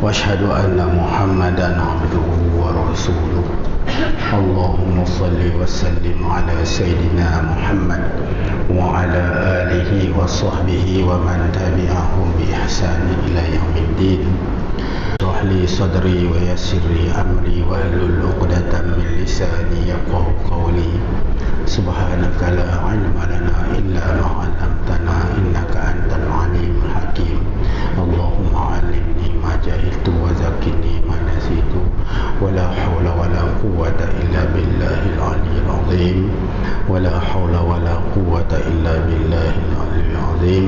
واشهد ان محمدا عبده ورسوله اللهم صل وسلم على سيدنا محمد وعلى آله وصحبه ومن تبعهم بإحسان إلى يوم الدين. اشرح لي صدري ويسر لي أمري واحلل عقدة من لساني يفقهوا قولي. سبحانك لا علم لنا إلا ما علمتنا إنك أنت العليم الحكيم. اللهم علمني ما جهلت وذكرني ما نسيت ولا حول ولا قوة إلا بالله العلي العظيم. ولا حول ولا قوة إلا بالله العلي العظيم.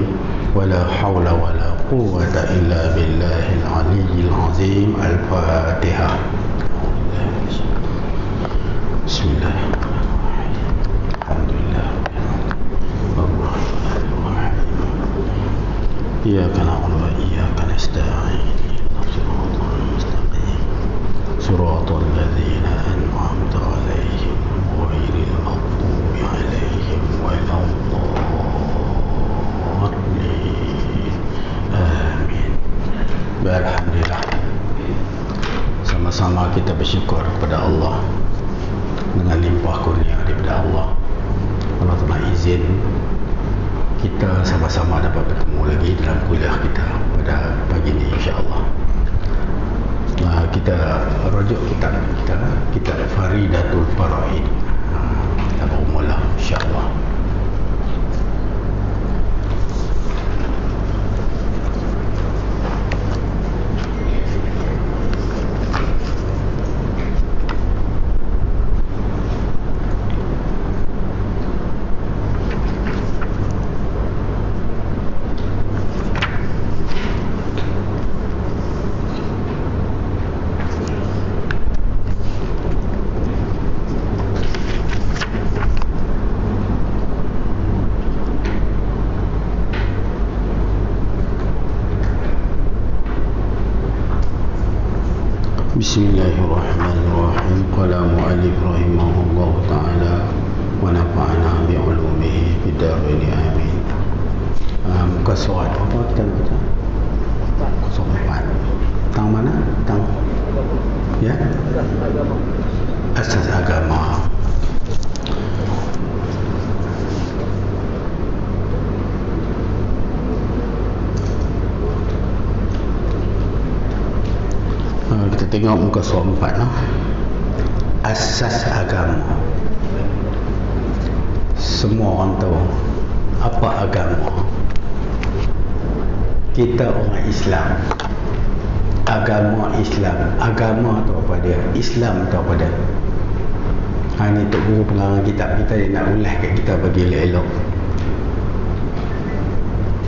ولا حول ولا قوة إلا بالله العلي العظيم. الفاتحة. بسم الله الحمد لله الرحمن الرحيم إياك نعبد وإياك نستعين صراط المستقيم صراط الذين أنعمت عليهم غير المغضوب عليهم ولا الضالين آمين. Alhamdulillah, sama-sama kita bersyukur kepada Allah dengan limpah kurnia daripada Allah. Allah telah izin kita sama-sama dapat bertemu lagi dalam kuliah kita pada pagi ini, insya-Allah. Kita rujuk kitab Faridatul Faraid. Kita baru mula, insya-Allah. Bismillahirrahmanirrahim. Qala mu'allif rahimahullah ta'ala wa nafa'ana bi'ulumihi fid dharain amin. Muka surat apa kita baca? Surat tang mana? Tang ya? Asas agama. Kita tengok muka surat 4 lah. Asas agama. Semua orang tahu apa agama. Kita orang Islam. Agama Islam. Agama tu apa dia? Islam tu apa dia? Ini Tok Guru pengarang kitab kita, dia nak ulas kat kita bagi elok-elok,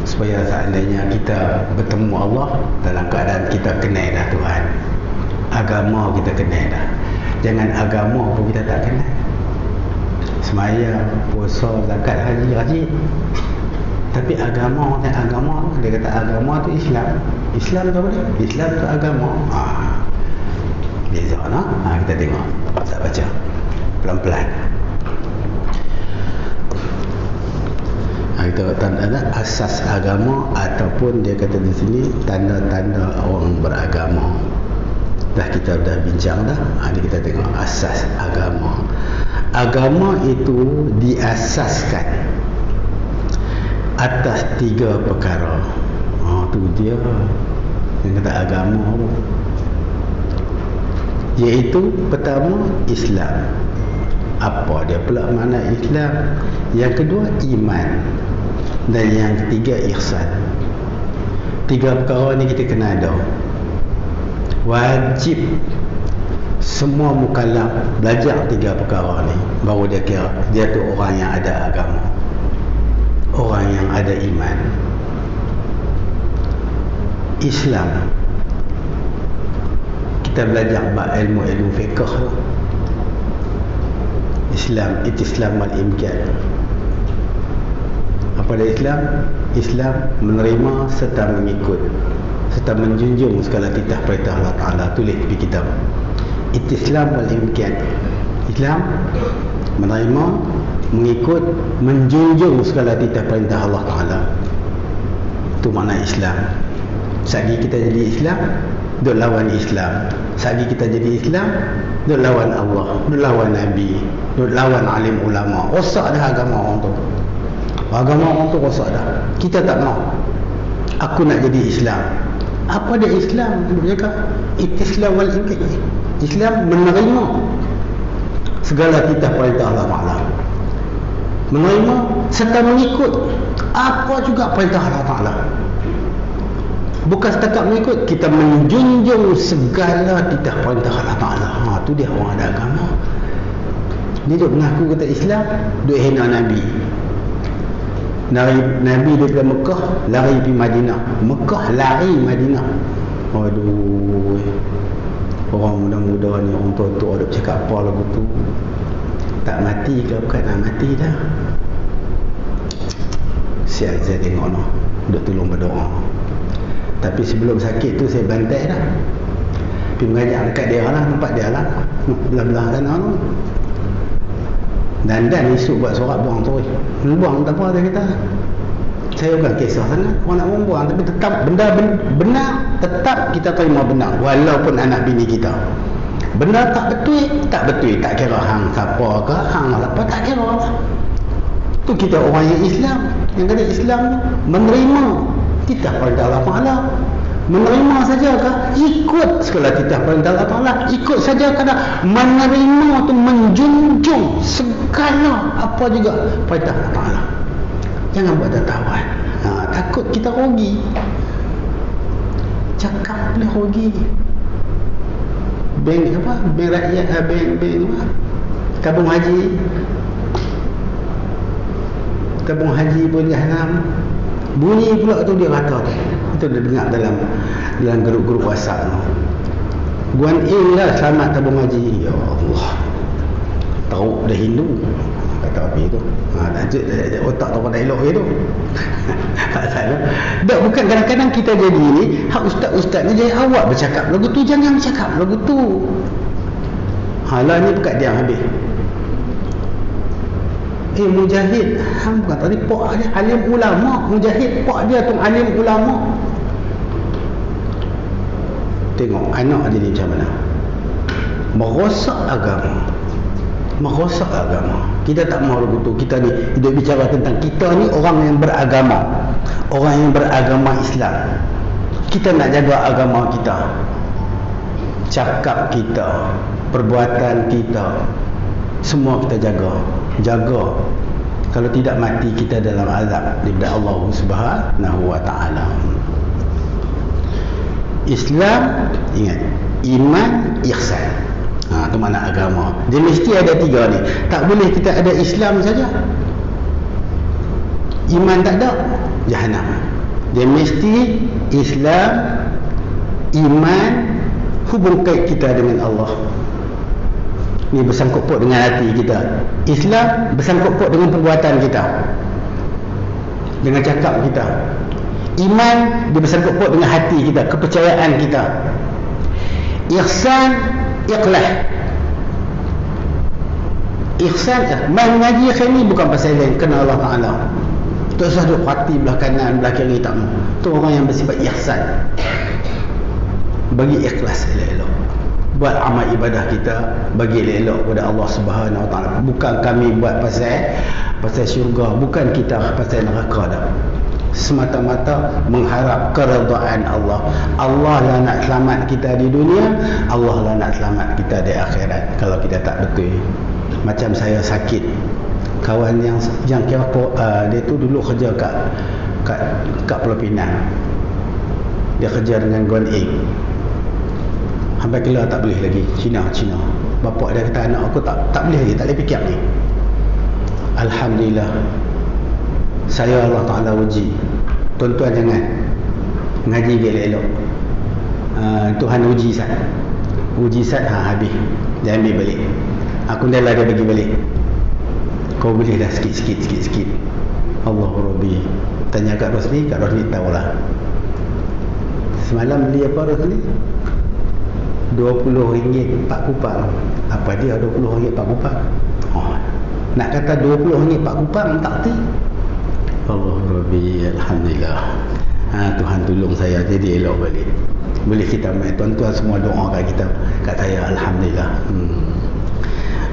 supaya seandainya kita bertemu Allah dalam keadaan kita kenal dah Tuhan. Agama kita kenal dah. Jangan agama pun kita tak kenal. Sembahyang, puasa, zakat, haji, rajin. Tapi agama, dia kata agama tu Islam. Islam tu apa dia? Islam tu agama. Beza nah. Kita tengok. Tak baca. Pelan-pelan. Kita tanda asas agama, ataupun dia kata di sini tanda-tanda orang beragama. Kita dah bincang dah. Ini kita tengok asas agama. Agama itu diasaskan atas 3 perkara. Tu dia yang kata agama. Iaitu pertama Islam. Apa dia pula makna Islam? Yang kedua iman. Dan yang ketiga ihsan. 3 perkara ni kita kena ada. Wajib semua mukallaf belajar 3 perkara ni, baru dia kira dia tu orang yang ada agama, orang yang ada iman. Islam, kita belajar ilmu fiqh. Islam itu Islam al-imkan. Apa dia Islam? Islam menerima serta mengikut serta menjunjung segala titah perintah Allah Ta'ala. Tulis di kitab. Itu Islam al-imkan. Islam menerima, mengikut, menjunjung segala titah perintah Allah Ta'ala. Itu makna Islam. Sekali kita jadi Islam, duk lawan Islam. Selagi kita jadi Islam, duk lawan Allah, duk lawan Nabi, duk lawan alim ulama. Rosak dah agama orang tu. Agama orang tu rosak dah. Kita tak mau. Aku nak jadi Islam. Apa dia Islam? Dia cakap Islam wal inqiyad. Islam menerima segala titah perintah Allah Ta'ala, menerima serta mengikut apa juga perintah Allah Ta'ala. Bukan setakat mengikut, kita menjunjung segala titah perintah Allah Ta'ala. Tu dia orang ada agama. Dia duk mengaku kata Islam, duk hina Nabi. Nabi daripada Mekah lari pergi Madinah, Mekah lari Madinah. Aduh, orang muda-muda ni, orang tua-tua duk cakap apa lagu tu, tak mati ke? Bukan nak mati dah. Sial saya tengok no, duk tolong berdoa. Tapi sebelum sakit tu saya bantai dah, pergi mengajak dekat dia lah, tempat dia lah, belah-belah sana tu. Dan esok buat sorak buang terus. Buang tak apa, dia kata. Saya bukan kisah sangat, orang nak buang, tapi tetap benda benar, tetap kita terima benar walaupun anak bini kita. Benda tak betul, tak kira hang siapa ke, hang apa, tak kira lah. Tu kita orang yang Islam, yang kata Islam menerima titah perintah Allah Ta'ala. Menerima saja ke? Ikut segala titah perintah Allah Ta'ala. Ikut saja kerana menerima tu menjunjung segala apa juga perintah Allah Ta'ala. Jangan buat tertawan. Takut kita rugi. Cakap boleh rugi. Bank apa? Bank rakyat, bank apa? Tabung haji pun jahanam. Bunyi pula tu dia kata tu. Itu dia dengar dalam grup-grup WhatsApp tu. Guan In lah selamat tabung haji. Ya Allah. Tahu dah Hindu. Kata apa itu? Otak tu pada elok je tu. Tak, bukan kadang-kadang kita jadi ni, hak ustaz-ustaz ni jadi awak bercakap lagu tu, jangan bercakap lagu tu. Halah ni pekat dia habis. Mujahid, hang bukan tadi pak dia alim ulama, Mujahid pak dia tu alim ulama. Tengok anak jadi macam mana. Merosak agama. Kita tak mahu lagu tu. Kita ni hidup bicara tentang kita ni orang yang beragama, orang yang beragama Islam. Kita nak jaga agama kita, cakap kita, perbuatan kita, semua kita jaga. Kalau tidak mati kita dalam azab daripada Allah Subhanahu wa taala. Islam, ingat, iman, ihsan. Itu makna agama. Dia mesti ada tiga ni. Tak boleh kita ada Islam saja, iman tak ada, jahanam. Dia mesti Islam, iman, hubung kait kita dengan Allah. Ni bersangkut paut dengan hati kita. Islam bersangkut paut dengan perbuatan kita, dengan cakap kita. Iman dia bersangkut paut dengan hati kita, kepercayaan kita. Ihsan, ikhlas. Ihsan, mengaji ni bukan pasal lain, kena Allah Ta'ala. Tak usah duk hati belah kanan, belah kiri, tak mau. Tu orang yang bersifat ihsan. Bagi ikhlas elok-elok. Buat amal ibadah kita bagi elok kepada Allah Subhanahu Wa Taala. Bukan kami buat pasal syurga, bukan kita pasal neraka dah. Semata-mata mengharap keredaan Allah. Allah lah nak selamat kita di dunia, Allah lah nak selamat kita di akhirat. Kalau kita tak betul. Macam saya sakit, kawan yang kira dia tu dulu kerja kat Pulau Pinang. Dia kerja dengan Guan Eng. Sampai keluar tak boleh lagi. Cina. Bapak dia kata anak aku tak boleh lagi, tak boleh fikir ni. Alhamdulillah. Saya Allah Ta'ala uji. Tuan-tuan jangan ngaji elok-elok. Tuhan uji Sat. Habis. Dia ambil balik. Aku dah lah dia bagi balik. Kau boleh dah sikit. Allahu Rabbi. Tanya Kak Rosli tahulah. Semalam beli apa Rosli? RM20 4 kupang. Apa dia RM20 4 kupang? Nak kata RM20 4 kupang tak erti. Allah Rabbi, alhamdulillah. Tuhan tolong saya jadi elok balik. Boleh kita main. Tuan-tuan semua doa kat kita, kat saya, alhamdulillah.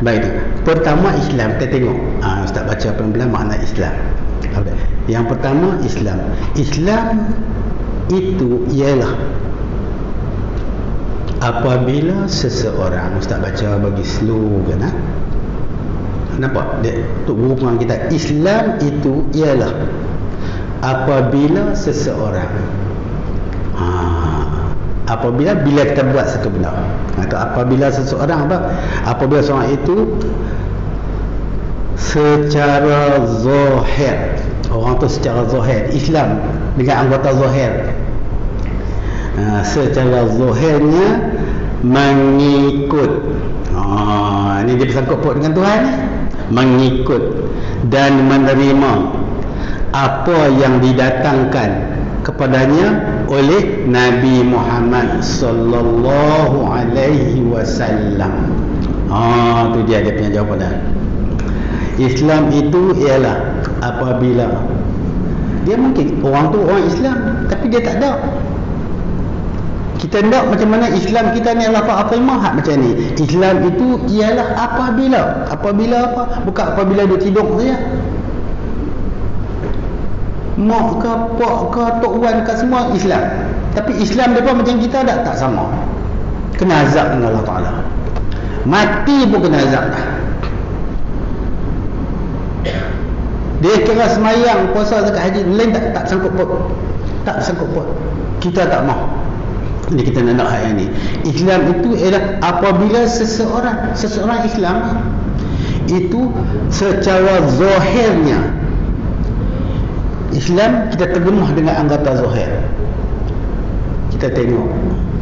Baik. Pertama Islam, kita tengok. Ustaz baca pelan-pelan makna Islam. Yang pertama Islam. Islam itu ialah apabila seseorang, Ustaz baca bagi slogan, nampak dia untuk guru pengarang kita. Islam itu ialah apabila seseorang bila kita buat satu benda, atau apabila seseorang apabila seorang itu secara zahir, orang tu secara zahir Islam dengan anggota zahir, secara zahirnya mengikut, ini dia bersangkut paut dengan Tuhan, mengikut dan menerima apa yang didatangkan kepadanya oleh Nabi Muhammad sallallahu alaihi wasallam. Tu dia punya jawapan. Islam itu ialah apabila dia mungkin orang tu orang Islam tapi dia tak ada. Kita nak macam mana Islam kita ni adalah apa hak macam ni. Islam itu ialah apabila apa? Bukan apabila dia tidur saja. Mak ke, pak ke, tok wan ke, semua Islam. Tapi Islam mereka macam kita tak sama. Kena azab dengan Allah Ta'ala. Mati pun kena azab dah. Dia kira semayang, puasa, zakat, haji, lain tak sangkut pot. Tak sangkut pot. Kita tak mahu. Jadi kita nak hak yang ni. Islam itu ialah apabila seseorang Islam itu secara zahirnya, Islam kita terjemah dengan anggota zahir. Kita tengok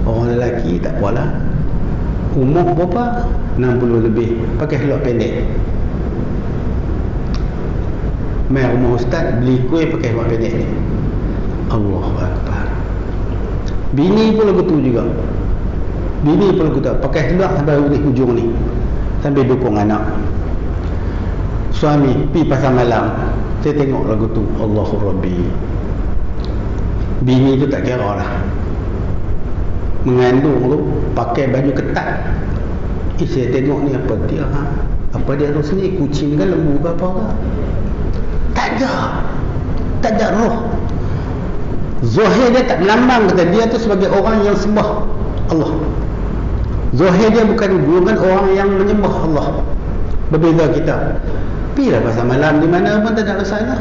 orang lelaki tak apalah, umur berapa? 60 lebih, pakai helak pendek. Mai rumah ustaz beli kuih pakai helak pendek. Allahu Akbar. Bini pun lagu tu juga. Bini pun lagu tu, pakai helak sampai hujung ni, sambil dukung anak. Suami pi pasar malam, saya tengok lagu tu, Allahu Rabbi. Bini tu tak kira lah, mengandung tu pakai baju ketat. Saya tengok ni apa dia, apa dia tu sini, kucing ke lembu ke apa ke? Tak ada roh. Zahir dia tak melambang kata dia tu sebagai orang yang sembah Allah. Zahir dia bukan orang yang menyembah Allah. Berbeza kita. Pergilah pasal malam di mana pun tak ada masalah.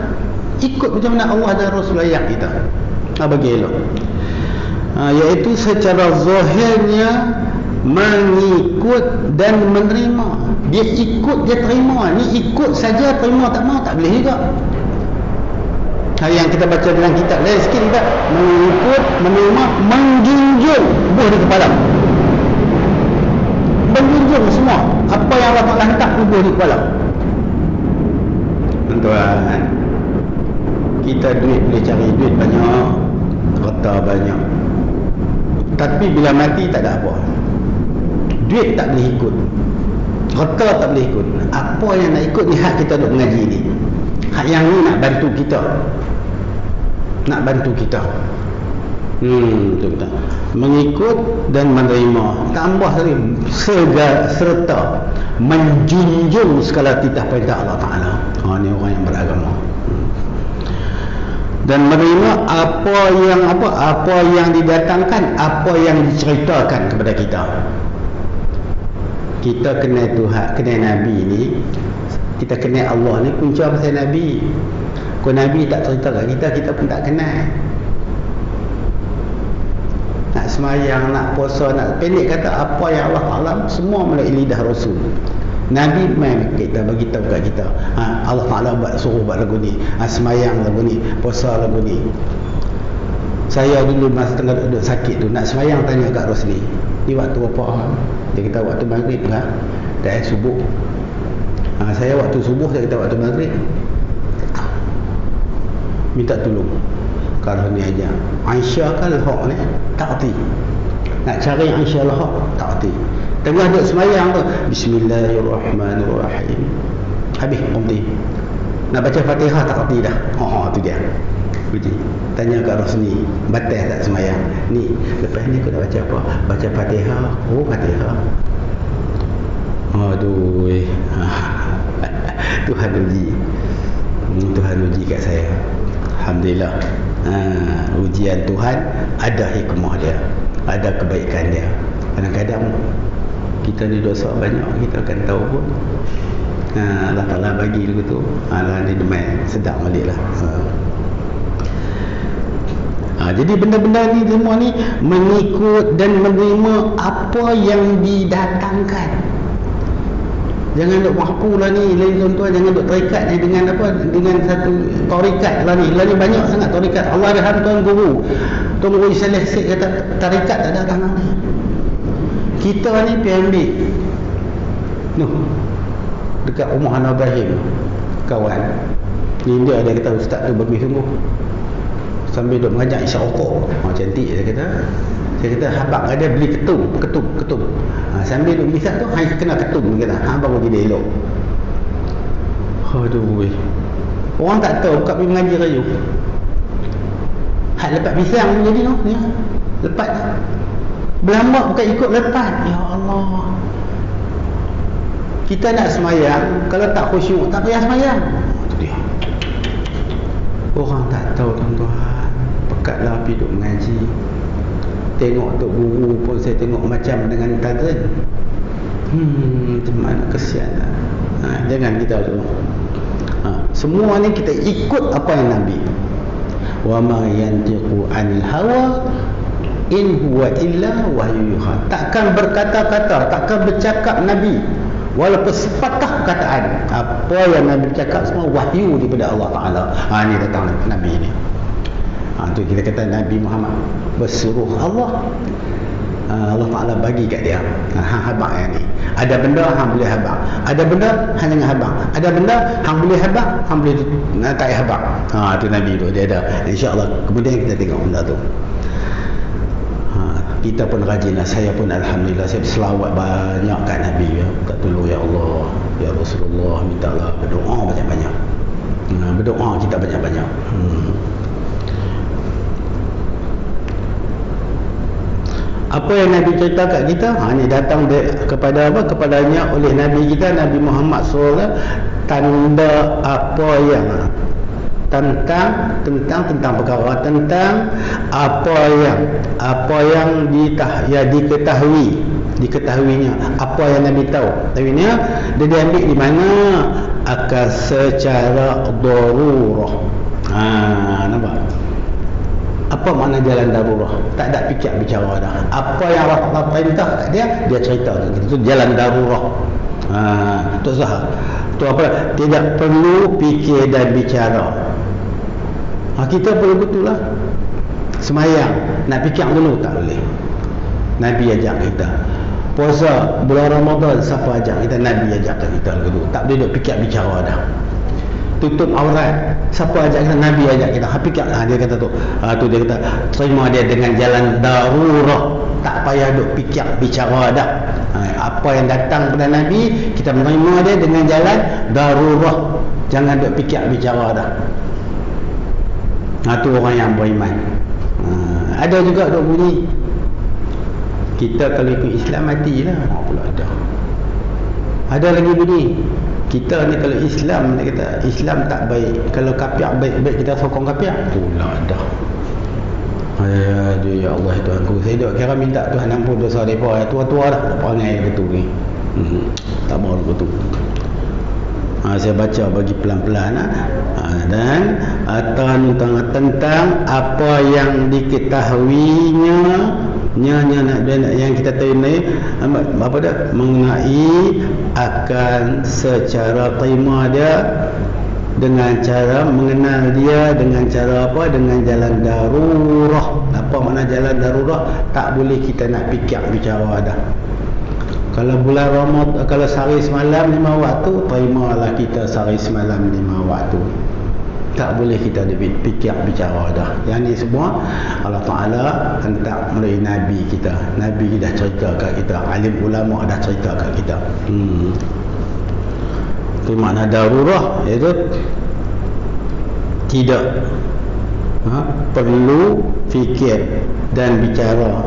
Ikut macam mana Allah dan Rasul ayat kita. Bagi elok. Iaitu secara zahirnya mengikut dan menerima. Dia ikut, dia terima. Ni ikut saja, terima tak mau tak boleh juga. Yang kita baca dalam kitab lain sikit kita mengikut, menerima, menjunjung buah di kepala. Menjunjung semua apa yang Allah Ta'ala hantar buah di kepala. Tuan, kita duit boleh cari duit banyak, harta banyak, tapi bila mati tak ada apa. Duit tak boleh ikut, harta tak boleh ikut. Apa yang nak ikut ni hak kita duk mengaji ni. Hak yang ni nak bantu kita, nak bantu kita. Betul-betul. Mengikut dan menerima, tambah lagi serta menjunjung segala titah perintah Allah Ta'ala. Ni orang yang beragama. Dan menerima apa yang didatangkan, apa yang diceritakan kepada kita. Kita kenal Tuhan, kenal Nabi ni, kita kenal Allah ni punca pasal Nabi. Kalau Nabi tak cerita kat kita, kita pun tak kenal. Nak semayang, nak puasa, nak pendek kata apa yang Allah Ta'ala semua melalui lidah Rasul. Nabi main kita bagi tahu kat kita. Allah Ta'ala suruh buat lagu ni, semayang lagu ni, puasa lagu ni. Saya dulu masa tengah duduk sakit tu, nak semayang tanya kat Rosli, ni waktu apa? Dia kata waktu maghrib kan, dah subuh. Saya waktu subuh, saya kata waktu maghrib. Minta tolong kalau ni aja Aisyah kan hak ni tak erti, nak cari Aisyah lah tak erti. Tengah duduk semayang tu, Bismillahirrahmanirrahim, habis berhenti nak baca Fatihah tak erti dah. Tu dia. Uji. Tanya kat Rosni, batal tak semayang? Ni, lepas ni aku nak baca apa? Baca Fatihah. Oh, Fatihah. Aduh. Tuhan uji. Tuhan uji kat saya. Alhamdulillah. Ujian Tuhan ada hikmah dia, ada kebaikan dia. Kadang-kadang kita ni dosa banyak, kita akan tahu pun. Allah Ta'ala bagi dulu tu. Allah ni demai sedap balik lah. Jadi benda-benda ni semua ni mengikut dan menerima apa yang didatangkan. Jangan duk mampu lah ni, lain tuan-tuan, jangan duk tarikat ni dengan apa, dengan satu tarikat lah ni. Lah ni banyak sangat tarikat. Allah Rahman Tuan Guru Isalih Syed kata tarikat tak ada tangan ni. Kita ni pergi ambil dekat rumah Anak Ibrahim, kawan ni dia ada kata ustaz tu bagus sungguh, sambil duk mengajak isyak rokok. Cantik dia kata. Saya kata habang ada beli ketum. Sambil duk misal tu hai kena ketum dia kata. Baru jadi elok. Aduh. Orang tak tahu buka pergi mengaji rayu. Hak lepas pisang pun jadi ni. Lepas dah. Berlambak bukan ikut lepas. Ya Allah. Kita nak semayang, kalau tak khusyuk tak payah semayang. Itu dia. Orang tak tahu tuan-tuan. Pekatlah pergi duk mengaji. Tengok Tok Guru pun saya tengok macam dengan tadrin. Macam mana kesian lah. Jangan kita tu. Semua ni kita ikut apa yang Nabi. Wa ma yantiqu 'anil hawa in huwa illa wahyu yuha. Takkan berkata-kata, takkan bercakap Nabi walaupun sepatah perkataan. Apa yang Nabi cakap semua wahyu daripada Allah Ta'ala. Ni datang Nabi ni. Tu kita kata Nabi Muhammad bersuruh Allah. Allah Ta'ala bagi kat dia. Habaq yang ni. Ada benda hang boleh habaq. Ada benda hang jangan habaq. Ada benda hang boleh habaq, hang boleh tak habaq. Tu Nabi tu dia ada. InsyaAllah kemudian kita tengok benda tu. Kita pun rajinlah. Saya pun Alhamdulillah saya selawat banyak kat Nabi ya. Tak tolong ya Allah, ya Rasulullah, mintalah berdoa banyak-banyak. Berdoa kita banyak-banyak. Apa yang Nabi cerita kat kita, ni datang kepada apa? Kepadanya oleh Nabi kita Nabi Muhammad SAW, tanda apa yang tentang perkara, tentang apa yang diketahuinya, apa yang Nabi tahu. Tapi ni dia diambil di mana akan secara darurah. Nampak? Apa makna jalan darurah? Tak ada fikir bicara dah. Apa yang Allah perintah kat dia cerita. Itu jalan darurah. Tu sah. Tu apa? Tidak perlu fikir dan bicara. Kita perlu betul lah. Semayang nak fikir dulu tak boleh. Nabi ajak kita. Puasa bulan Ramadan siapa ajak kita? Nabi ajak kita dulu. Tak boleh duk fikir bicara dah. Tutup aurat siapa ajak kita? Nabi ajak kita. Fikir dia kata tu. Tu dia kata terima dia dengan jalan darurah. Tak payah duk fikir bicara dah. Apa yang datang pada Nabi kita menerima dia dengan jalan darurah. Jangan duk fikir bicara dah. Tu orang yang beriman. Ada juga duk bunyi kita kalau ikut Islam matilah. Pula ada lagi bunyi kita ni kalau Islam, dia kata Islam tak baik, kalau kafir baik kita sokong kafir pula dah. Ya Allah Tuhanku, saya duk kira minta Tuhan ampun dosa mereka tua-tua dah perangai betul ni. Tak mau betul. Saya baca bagi pelan-pelan dan tentang apa yang diketahuinya yang kita tahu ni apa dah mengenai akan secara terima dia dengan cara mengenal dia dengan cara apa, dengan jalan darurah. Apa makna jalan darurah? Tak boleh kita nak fikir bicara dah. Kalau bulan Ramadan, kalau sehari semalam 5 waktu, terimalah kita sehari semalam 5 waktu. Tak boleh kita fikir bicara dah. Yang ni semua Allah Ta'ala hentak melalui Nabi kita. Nabi dah cerita kat kita, alim ulama dah cerita kat kita. Itu makna darurah, iaitu tidak Perlu fikir dan bicara.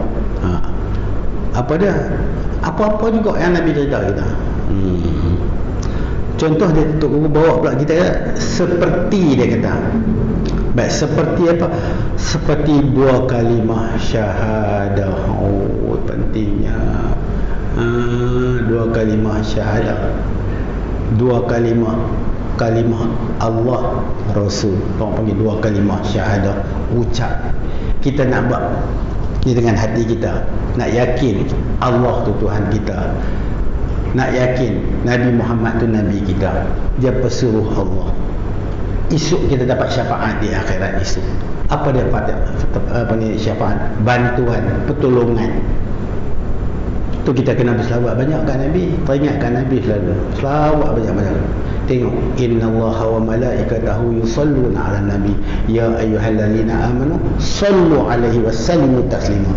Apa dia? Apa-apa juga yang Nabi cerita kita. Contoh dia untuk bawa pula kita seperti dia kata. Baik, seperti apa? Seperti 2 kalimah syahadah. Oh, pentingnya. 2 kalimah syahadah. 2 kalimah Allah Rasul. Orang panggil 2 kalimah syahadah. Ucap. Kita nak buat ni dengan hati kita. Nak yakin Allah tu Tuhan kita. Nak yakin Nabi Muhammad tu Nabi kita. Dia pesuruh Allah. Esok kita dapat syafaat di akhirat esok. Apa dia apa ni syafaat? Bantuan, pertolongan. Tu kita kena berselawat banyak kat Nabi. Teringatkan Nabi selalu. Selawat banyak-banyak. Tengok, innallaha wa malaikatahu yusalluna 'alan nabi ya ayyuhallazina amanu sallu 'alaihi wa sallimu taslima.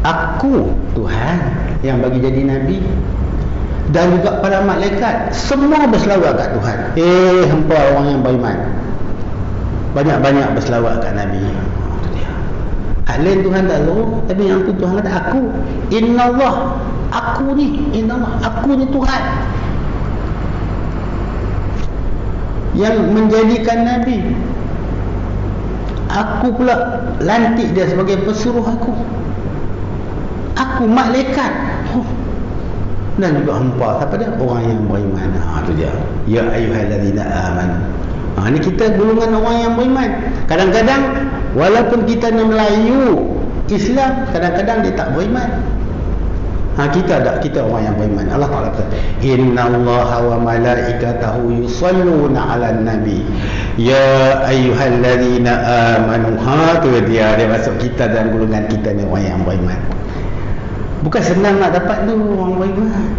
Aku Tuhan yang bagi jadi nabi dan juga para malaikat semua berselawat kat Tuhan. Hampa orang yang beriman, banyak-banyak berselawat kat Nabi. Itu dia. Hak lain Tuhan tak suruh, tapi yang tu Tuhan kata aku. Innallah, aku ni Tuhan yang menjadikan Nabi. Aku pula lantik dia sebagai pesuruh aku. Aku malaikat. Dan juga hampa. Siapa dia? Orang yang beriman. Itu dia. Ya ayyuhallazina amanu. Ni kita golongan orang yang beriman. Kadang-kadang walaupun kita ni Melayu Islam, kadang-kadang dia tak beriman. Kita tak, kita orang yang beriman. Allah Ta'ala kata, innallaha wa malaikatahu yusalluna 'alan nabi ya ayyuhallazina amanu. Tu dia masuk kita dalam golongan kita ni orang yang beriman. Bukan senang nak dapat tu orang beriman.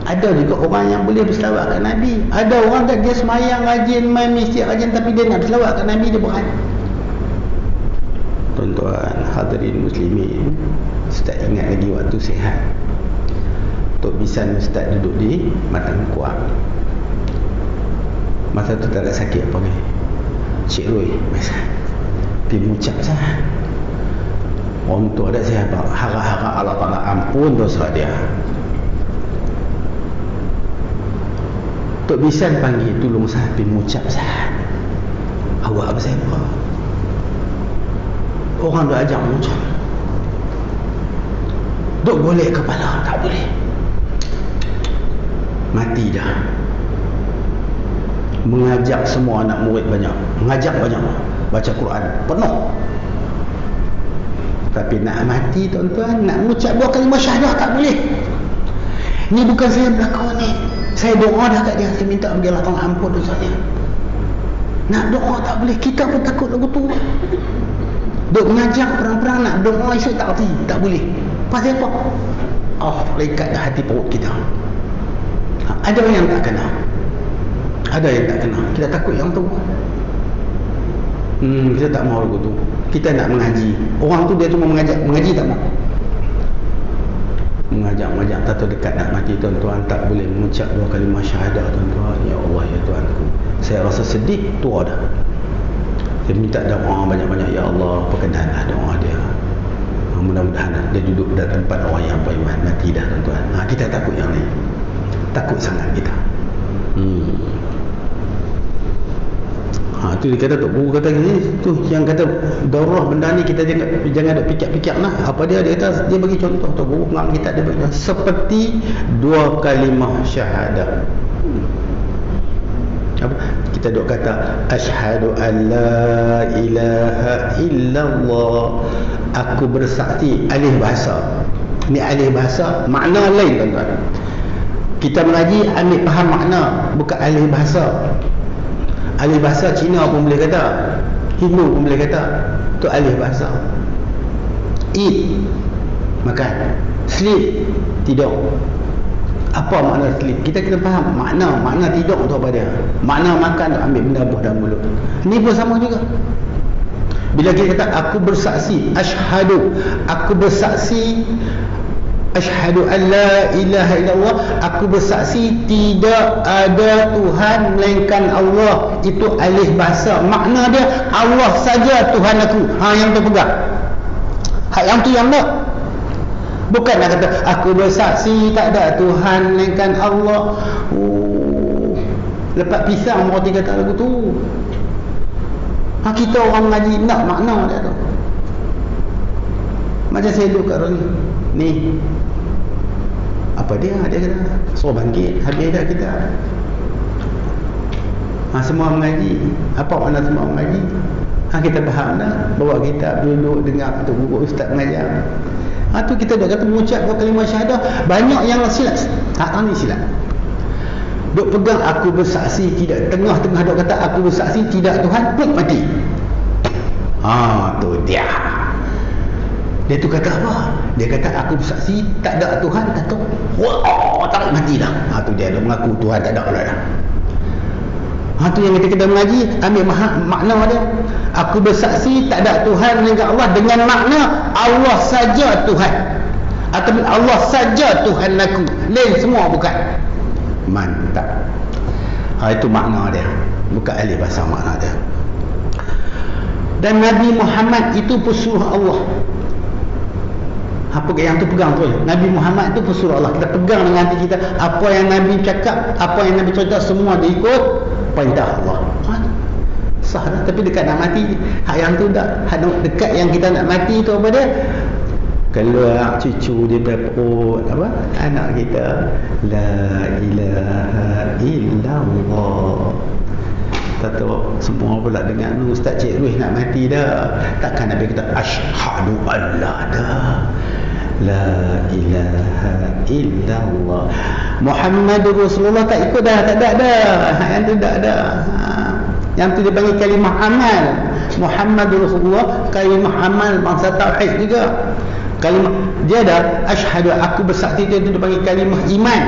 Ada juga orang yang boleh berselawat kat Nabi. Ada orang tak, dia semayang rajin, main masjid rajin, tapi dia nak berselawat kat Nabi, dia berat. Tuan-tuan hadirin muslimin, Ustaz ingat lagi waktu sihat, Tok Bisan Ustaz duduk di Matang Kuat. Masa tu tak ada sakit apa ni, Cik Roy masa pergi mengucap sah. Orang tu ada saya harap-harap Allah Ta'ala ampun dosa dia. Tok Bisan panggil, tolong saya pergi mengucap sah. Awak apa saya apa? Orang dah ajak mengucap, duk golek kepala, tak boleh. Mati dah. Mengajak semua anak murid banyak, mengajak banyak, baca Quran penuh. Tapi nak mati tuan-tuan, nak mengucap 2 kalimah syahadah tak boleh. Ni bukan saya berlakon ni. Saya doa dah kat dia, saya minta bagi Allah Ta'ala ampun dosa dia. Nak doa tak boleh, kita pun takut lagu tu. Duk mengajak perang-perang nak doa esok tak reti, tak boleh. Pasal apa? Lekat dah hati perut kita. Ada yang tak kena. Ada yang tak kena. Kita takut yang tu. Kita tak mahu lagu tu. Kita nak mengaji. Orang tu dia cuma mengajak, mengaji tak mahu. Mengajak tak tahu dekat nak mati tuan-tuan, tak boleh mengucap 2 kalimah syahadah tuan-tuan. Ya Allah ya Tuhanku, saya rasa sedih tua dah. Saya minta doa banyak-banyak, ya Allah perkenanlah doa dia. Mudah-mudahan dia duduk pada tempat orang yang beriman, mati dah tuan-tuan. Kita takut yang ni, takut sangat kita. Tu dia kata, Tok Guru kata ni, tu yang kata daurah benda ni kita jangan ada fikir-fikir lah. Apa dia kata, dia bagi contoh. Tok Guru pengang kita, dia bagi seperti 2 kalimah syahadah. Apa? Kita duk kata asyhadu an la ilaha illallah, aku bersaksi. Alih bahasa ni, alih bahasa makna lain tuan-tuan. Kita mengaji ambil faham makna, bukan alih bahasa. Alih bahasa Cina pun boleh kata, Hindu pun boleh kata, tu alih bahasa. Eat, makan. Sleep, tidur. Apa makna sleep? Kita kena faham makna tidur tu apa dia. Makna makan tu ambil benda buah dalam mulut. Ni pun sama juga. Bila kita kata aku bersaksi, asyhadu, aku bersaksi Asyhadu an la ilaha illallah, aku bersaksi tidak ada Tuhan melainkan Allah. Itu alih bahasa, makna dia Allah saja Tuhan aku. Yang tu pegang. Hak yang tu yang tak. Bukan nak kata aku bersaksi tak ada Tuhan melainkan Allah. Lepas pisang berarti kata lagu tu. Kita orang mengaji nak makna dia tu. Macam saya duduk kat orang ni, apa dia kata suruh bangkit, habis dah kita. Semua mengaji. Apa makna semua mengaji? Kita faham dah bahawa kita duduk dengar tu guru ustaz mengajar. Tu kita dah kata mengucap kalimah syahadah. Banyak yang silap. Ni silap. Duk pegang aku bersaksi tidak, tengah-tengah duk kata aku bersaksi tidak Tuhan, pun mati. Tu dia. Dia tu kata apa? Dia kata aku bersaksi tak ada Tuhan, kata tarik mati dah. Tu dia mengaku Tuhan tak ada dah. Tu yang kita kena mengaji, ambil makna dia. Aku bersaksi tak ada Tuhan melainkan Allah, dengan makna Allah saja Tuhan, ataupun Allah saja Tuhan aku, lain semua bukan. Mantap. Itu makna dia, bukan alih bahasa makna dia. Dan Nabi Muhammad itu pesuruh Allah. Apa yang tu pegang tu, Nabi Muhammad itu pesuruh Allah. Kita pegang dengan hati kita, apa yang Nabi cakap, apa yang Nabi cerita, semua diikut perintah Allah. Sah dah. Tapi dekat nak mati, hak yang tu tak. Hak dekat yang kita nak mati tu apa dia? Keluar cucu dia perut apa? Anak kita, la ilaha illallah. Tahu semua pula dengar Ustaz Cik Ruih nak mati dah. Takkan Nabi kata asyhadu alla la ilaha illallah Muhammadur Rasulullah, tak ikut dah, tak ada dah. Yang tu tak ada. Yang tu dia panggil kalimah amal. Muhammadur Rasulullah kalimah amal, bangsa tauhid juga. Kalimah dia ada asyhadu, aku bersaksi, itu dia panggil kalimah iman.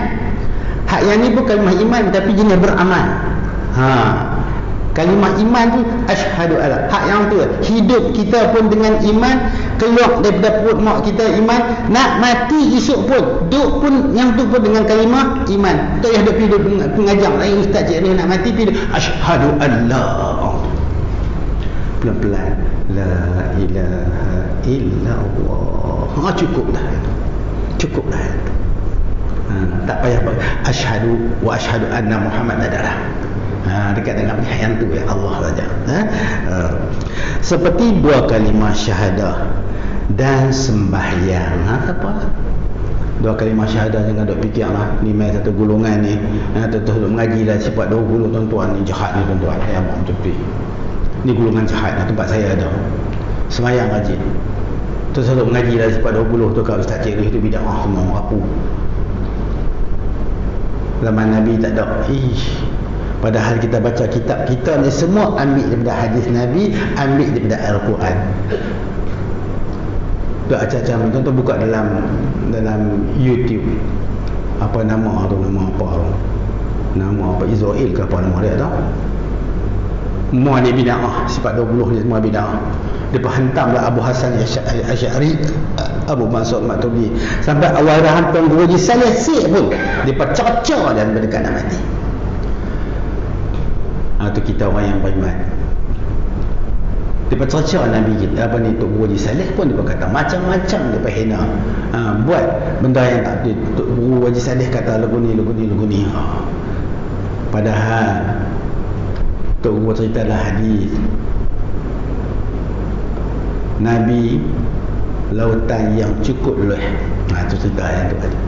Hak yang ni bukan kalimah iman tapi jenis beramal. Kalimah iman tu asyhadu alla. Hak yang tu hidup kita pun dengan iman, keluar daripada perut mak kita iman, nak mati esok pun duk pun yang tu pun dengan kalimah iman. Tak payah hidup pengajar lain ustaz Cik Ruh nak mati pergi asyhadu alla. Pelan-pelan la ilaha illallah. Cukup dah itu. Cukup dah itu. Tak payah asyhadu wa asyhadu anna Muhammad adalah. Dekat dengan pihak yang tu Allah saja. Seperti dua kalimah syahadah dan sembahyang. Apa? Dua kalimah syahadah jangan duk fikirlah ni mai satu golongan ni. Tentu mengaji dah sifat 20 tuan-tuan ni jahat ni tuan-tuan. Macam tu. Ni golongan jahat tempat saya ada. Sembahyang rajin. Terus duk mengaji dah sifat 20 tu kat Ustaz Cik Ruh tu bid'ah semua rapu. Zaman Nabi tak ada. Padahal kita baca kitab kita ni semua ambil daripada hadis Nabi, ambil daripada Al-Quran. Dah acah-acah tuan-tuan buka dalam YouTube. Apa nama tu, nama apa tu? Nama apa, Israel ke apa nama dia tu? Semua ni bid'ah, sifat 20 ni semua bid'ah. Depa hantamlah Abu Hasan Asy'ari, Abu Mansur Maturidi, sampai awal hantam Guru Haji Saleh Sik pun depa cocok dan berdekat nak mati. Itu kita orang yang beriman. Dia percaya Nabi kita apa ni Tok Guru Haji Saleh pun dia kata macam-macam dia hina. Buat benda yang tak Tok Guru Haji Saleh kata lagu ni. Padahal Tok Guru cerita lah hadis Nabi lautan yang cukup luas. Itu cerita yang tu tadi.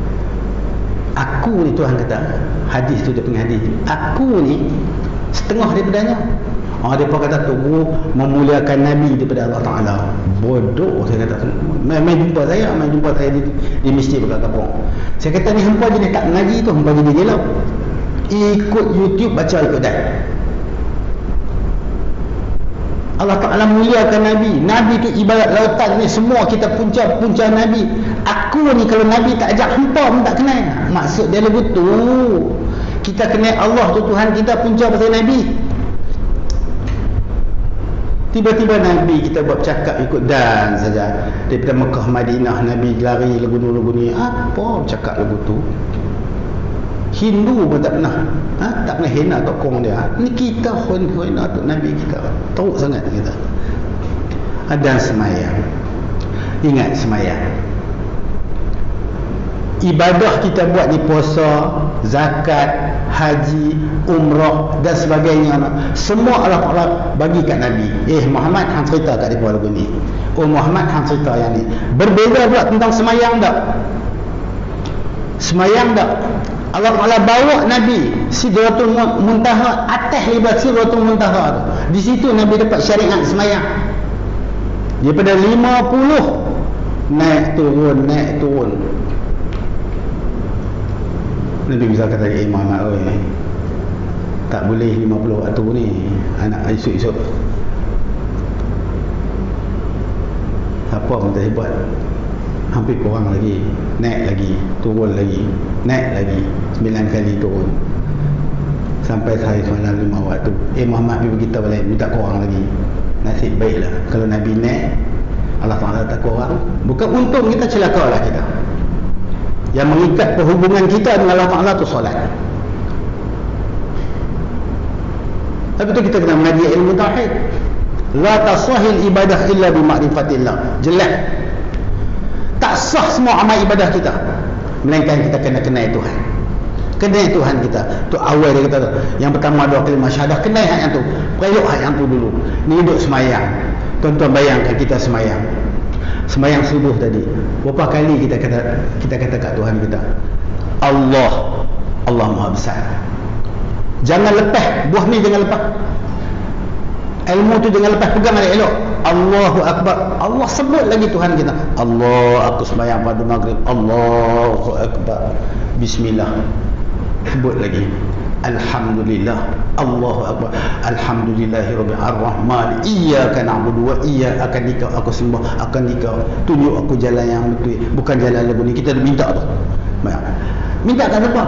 Aku ni Tuhan kata, hadis tu dia punya hadis. Aku ni setengah daripadanya. Mereka kata Tok Guru memuliakan Nabi daripada Allah Ta'ala. Bodoh saya kata. Main jumpa saya di masjid dekat kampung. Saya kata ni hampa jenis tak mengaji tu, hampa jenis jelau. Ikut YouTube baca ikut dah. Allah Ta'ala muliakan Nabi. Nabi tu ibarat lautan ni, semua kita punca-punca Nabi. Aku ni kalau Nabi tak ajak hampa pun tak kenal. Maksud dia lagu tu, kita kenal Allah tu Tuhan kita, punca pasal Nabi. Tiba-tiba Nabi kita buat cakap ikut dan saja. Daripada Mekah Madinah Nabi lari lagu ni. Apa cakap lagu tu? Hindu pun tak pernah. Tak pernah hina tokong dia. Ni kita hina tu Nabi kita. Teruk sangat kita. Dan semayang. Ingat semayang. Ibadah kita buat ni puasa, zakat, haji, umrah dan sebagainya. Semua Allah Ta'ala bagi kat Nabi. Muhammad hang cerita kat dia lagu ni. Muhammad hang cerita yang ni. Berbeza pula tentang semayang tak? Semayang tak? Allah Ta'ala bawa Nabi Sidratul Muntaha, atas lebar Sidratul Muntaha tu. Di situ Nabi dapat syariat semayang. Daripada 50 naik turun. Nabi bisa kata Muhammad, tak boleh 50 waktu ni, anak esok-esok apa pun tak buat, hampir kurang lagi, naik lagi, turun lagi, naik lagi, 9 kali turun sampai hari semalam 5 waktu. Muhammad pergi beritahu balik, minta kurang lagi. Nasib baiklah kalau Nabi naik, Allah Ta'ala tak kurang. Bukan untung kita, celaka lah kita. Yang mengikat perhubungan kita dengan Allah Ta'ala tu solat. Tapi tu kita kena mengaji ilmu tauhid. La tasahil ibadah illa bima'rifatillah. Jelas. Tak sah semua amal ibadah kita, melainkan kita kena kenal Tuhan. Kenal Tuhan kita. Tu awal dia kata tu. Yang pertama dua kalimah syahadah, kenal hak yang tu. Perelok hak yang tu dulu. Ni duduk semayang. Tuan-tuan bayangkan kita semayang. Semayang subuh tadi, berapa kali kita kata kat Tuhan kita, Allah Maha Besar. Jangan lepas buah ni, jangan lepas ilmu tu, jangan lepas, pegang elok. Allahu Akbar. Allah sebut lagi Tuhan kita. Allah, aku semayang pada maghrib, Allahu Akbar, Bismillah, sebut lagi Alhamdulillah, Allahu Akbar, Alhamdulillahirabbil arrahman, iyyaka na'budu wa iyyaka nasta'in, aku sembah, akan dikau tunjuk aku jalan yang betul, bukan jalan lagu ni. Kita dah minta tu, minta kan apa?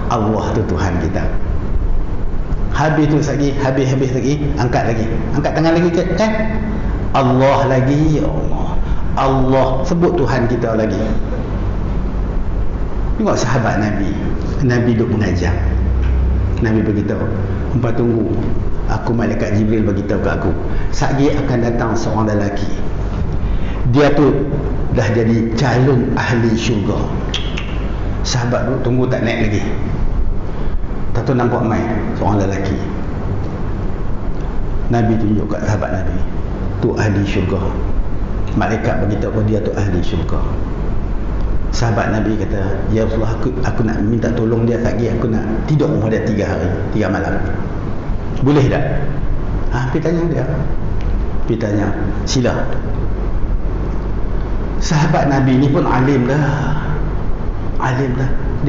Allah tu Tuhan kita. Habis tu lagi, habis lagi, angkat tangan lagi kan? Allah lagi, ya Allah sebut Tuhan kita lagi. Tengok sahabat Nabi duk mengajar. Nabi beritahu, hangpa tunggu, aku malaikat Jibril beritahu kat aku, satgi akan datang seorang lelaki, dia tu dah jadi calon ahli syurga. Sahabat duk tunggu tak naik lagi. Tak tahu nampak mai seorang lelaki. Nabi tunjuk kat sahabat Nabi, tu ahli syurga. Malaikat beritahu dia tu ahli syurga. Sahabat Nabi kata, ya Rasulullah, aku nak minta tolong dia lagi, aku nak tidur rumah dia 3 hari 3 malam, boleh tak? Pergi tanya, sila. Sahabat Nabi ni pun alim dah,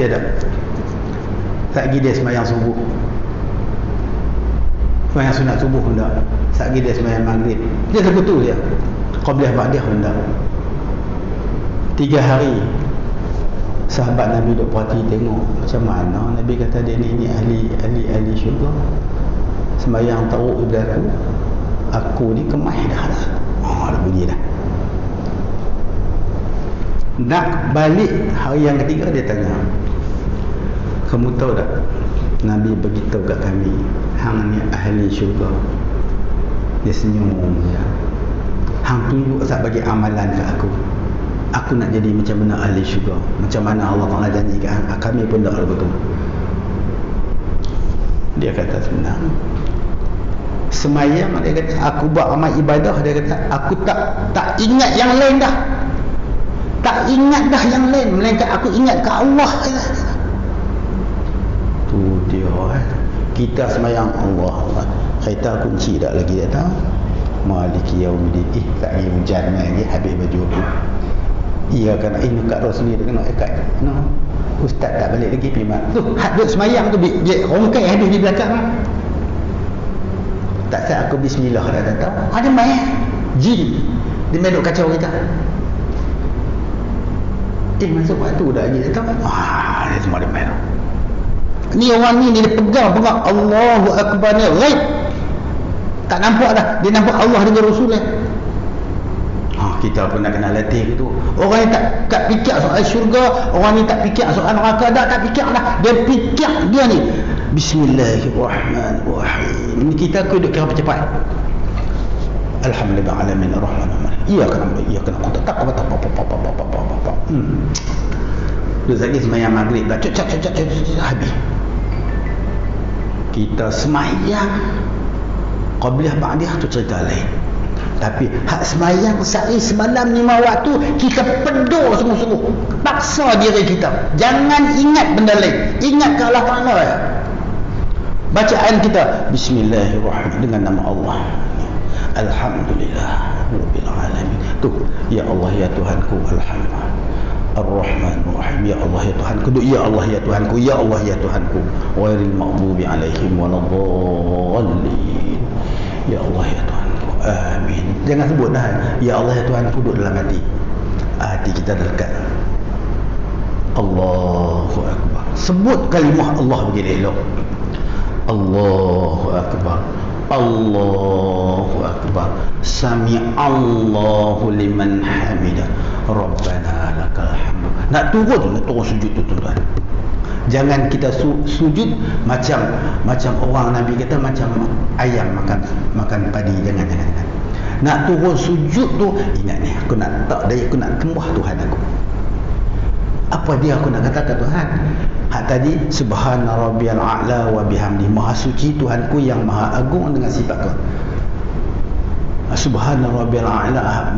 dia dah lagi dia semayang subuh, semayang sunat subuh pun dah, lagi dia semayang maghrib, dia sekutu dia qabliyah ba'diyah pun dah. 3 hari sahabat Nabi duk perhati tengok macam mana. Nabi kata dia ni ahli syurga, sembahyang taruh di aku ni kemah dah dah bunyi dah. Nak balik hari yang ketiga, dia tanya, kamu tahu tak Nabi beritahu kat kami hang ni ahli syurga? Dia senyum ya. Hang tunjuk tak bagi amalan kat aku nak jadi macam mana ahli syurga, macam mana Allah Ta'ala janjikan. Kami pun tak betul. Dia kata sebenarnya semayang, dia kata aku buat amal ibadah, dia kata aku tak ingat yang lain dah, tak ingat dah yang lain, melainkan aku ingat ke Allah. Tu dia kita semayang Allah, kereta kunci tak lagi datang, Maliki Yaumiddin, tak lagi hujan lagi, habis baju aku. Iya kan, kat Rosli dia kena ikat. Ustaz tak balik lagi pergi mak. Tu hadut semayang tu dia rongkai hadis di belakang. Tak saya aku bismillah dah datang. Ada mai jin dia meluk kacau kita. Masuk waktu dah lagi datang. Dia semua dia main. Ni orang ni dia pegang Allahu Akbar ni ghaib. Tak nampak dah. Dia nampak Allah dengan Rasul. Kita pun nak kena latih gitu. Orang yang tak fikir soal syurga, orang ni tak fikir soal neraka, tak fikir dah. Dia fikir dia ni. Bismillahirrahmanirrahim. Ini kita duduk kira cepat. Alhamdulillah alamin arrahmanirrahim. Iya kan, tak apa. Terus lagi sembahyang maghrib, habis. Kita sembahyang qabliyah ba'diyah tu cerita lain. Tapi hak sembahyang sehari semalam 5 waktu kita pedul sungguh-sungguh. Paksa diri kita. Jangan ingat benda lain. Ingat ke Allah Ta'ala ya. Bacaan kita bismillahirrahmanirrahim dengan nama Allah. Alhamdulillah rabbil alamin. Tuh, ya Allah ya Tuhanku, alhamdulillah. Ar-Rahmanir-Rahim. Ya Allah ya Tuhanku. Ya Allah ya Tuhanku. Ya Allah ya Tuhanku. Ghairil maghdubi alaihim waladdallin. Ya Allah ya Tuhanku. Amin. Jangan sebut dah. Ya Allah ya Tuhanku duduk dalam hati. Hati kita dah dekat. Allahu Akbar. Sebut kalimah Allah begini elok. Allahu Akbar. Allahu Akbar. Sami'allahu liman hamidah. Rabbana lakal hamd. Nak turun sujud tu tuan. Jangan kita sujud macam orang Nabi kata macam ayam makan padi. Jangan. Nak turun sujud tu ingat ni, aku nak tembah Tuhan aku. Apa dia aku nak kata ke Tuhan? Hak tadi subhana rabbiyal a'la wa bihamdi. Maha suci Tuhanku yang maha agung dengan sifat kau. Subhana rabbiyal a'la,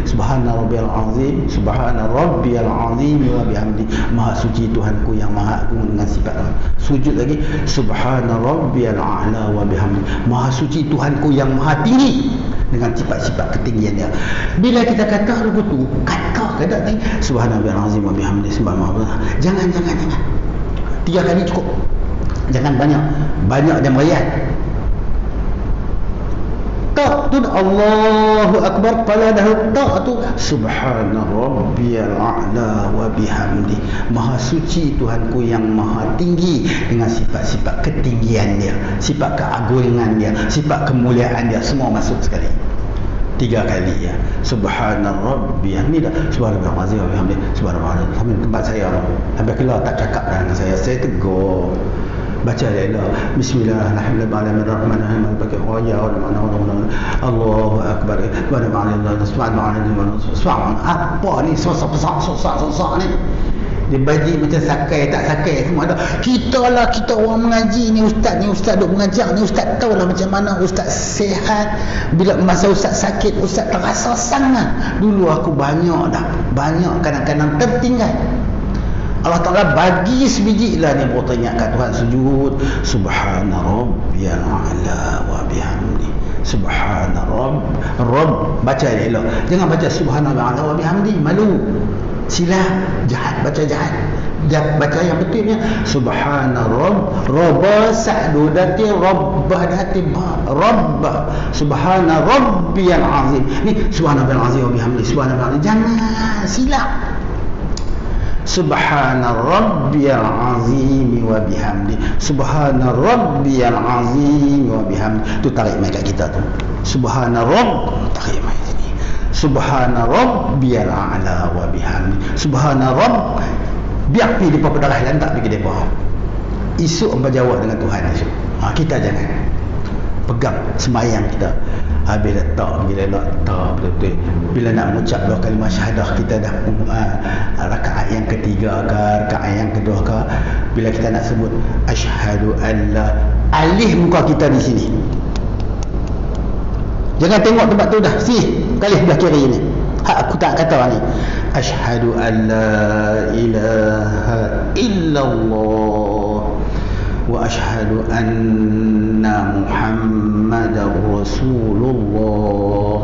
subhana rabbiyal azim, subhana rabbiyal azim wa bihamdi. Maha suci Tuhanku yang maha agung dengan sifat Allah. Sujud lagi subhana rabbiyal a'la wa bihamdi. Maha suci Tuhanku yang maha tinggi dengan sifat-sifat ketinggian dia. Bila kita kata begitu, kata tadi subhana rabbiyal azim wa bihamdi, subhanallah. Jangan. 3 kali cukup. Jangan banyak dia meriat. Tak tu Allahu Akbar, pada dah tak tu subhana rabbiyal a'la wa bihamdi. Maha suci Tuhanku yang maha tinggi dengan sifat-sifat ketinggian dia, sifat keagungan dia, sifat kemuliaan dia, semua masuk sekali. 3 kali ya. Subhana rabbiyal ni dah subhanallah azim wa bihamdi. Subhanallah. Sampai tempat saya sampai keluar tak cakap dengan saya tegur. Baca dia lah. Bismillahirrahmanirrahim. Pakai roya Allahu Akbar. Subhanallah. Apa ni susah ni? Dia bagi macam sakai tak sakai semua ada. Kita orang mengaji ni, ustaz duk mengajar ni, ustaz tahulah macam mana ustaz sihat. Bila masa ustaz sakit, ustaz terasa sangat. Dulu aku banyak kadang-kadang tertinggal. Allah Ta'ala bagi sebiji lah ni buat ingatkan Tuhan sujud subhana rabbiyal a'la wa bihamdi. Subhana rabb baca dia elok. Jangan baca subhana a'la wa bihamdi, malu. Silap, jahat, baca jahat. Dia baca yang betulnya subhana rabba sa'dudati rabbah dati rabbah subhana rabbiyal azim. Ni subhana rabbiyal azim wa bihamdi. Subhana rabbiyal azim. Jangan silap. Subhana rabbiyal azim wa bihamdi. Subhana rabbiyal azim wa bihamdi. Tu tarik mic kat kita tu. Subhana rabb, tarik mic sini. Subhana rabbiyal a'la wa bihamdi. Subhana rabb. Biar pergi depa pedarah lantak pergi depa. Esok hangpa jawab dengan Tuhan esok. Kita jangan pegang sembahyang kita. Habis letak bila letak betul-betul. Bila nak mengucap 2 kalimah syahadah kita dah rakaat yang ketiga ke, rakaat yang kedua ke, bila kita nak sebut asyhadu alla, alih muka kita di sini. Jangan tengok tempat tu dah. Kali belah kiri ni. Hak aku tak kata ni. Asyhadu alla ilaha illallah wa asyhadu anna Muhammadar Rasulullah.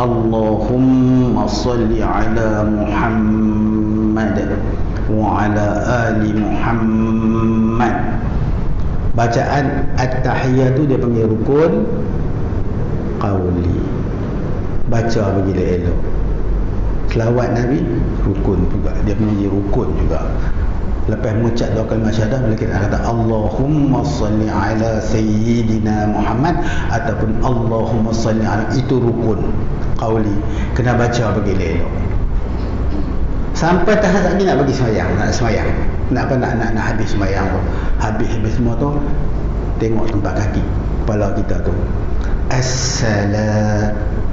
Allahumma salli ala Muhammad wa ala ali Muhammad. Bacaan at-tahiyat tu dia panggil rukun qauli. Baca begila elok. Selawat Nabi rukun juga. Dia panggil rukun juga. Lepas mengucap dua kalimah syahadah, bila kita kata Allahumma salli ala sayyidina Muhammad ataupun Allahumma salli ala, itu rukun qauli, kena baca bagi elok. Sampai tahap lagi nak bagi sembahyang, nak habis sembahyang tu, habis semua tu, tengok tempat kaki kepala kita tu,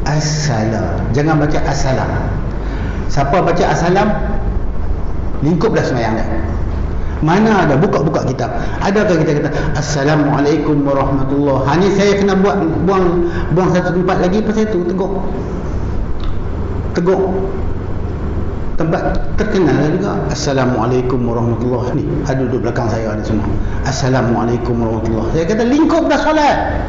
assalam, jangan baca assalam. Siapa baca assalam, lingkup dah sembahyang dia. Mana ada buka kitab, adakah kita kata Assalamualaikum warahmatullahi. Ni saya kena buang satu tempat lagi, pasal tu teguk tempat terkenal juga. Assalamualaikum warahmatullahi. Ni ada duduk belakang saya ni semua, Assalamualaikum warahmatullahi. Saya kata lingkup dah solat,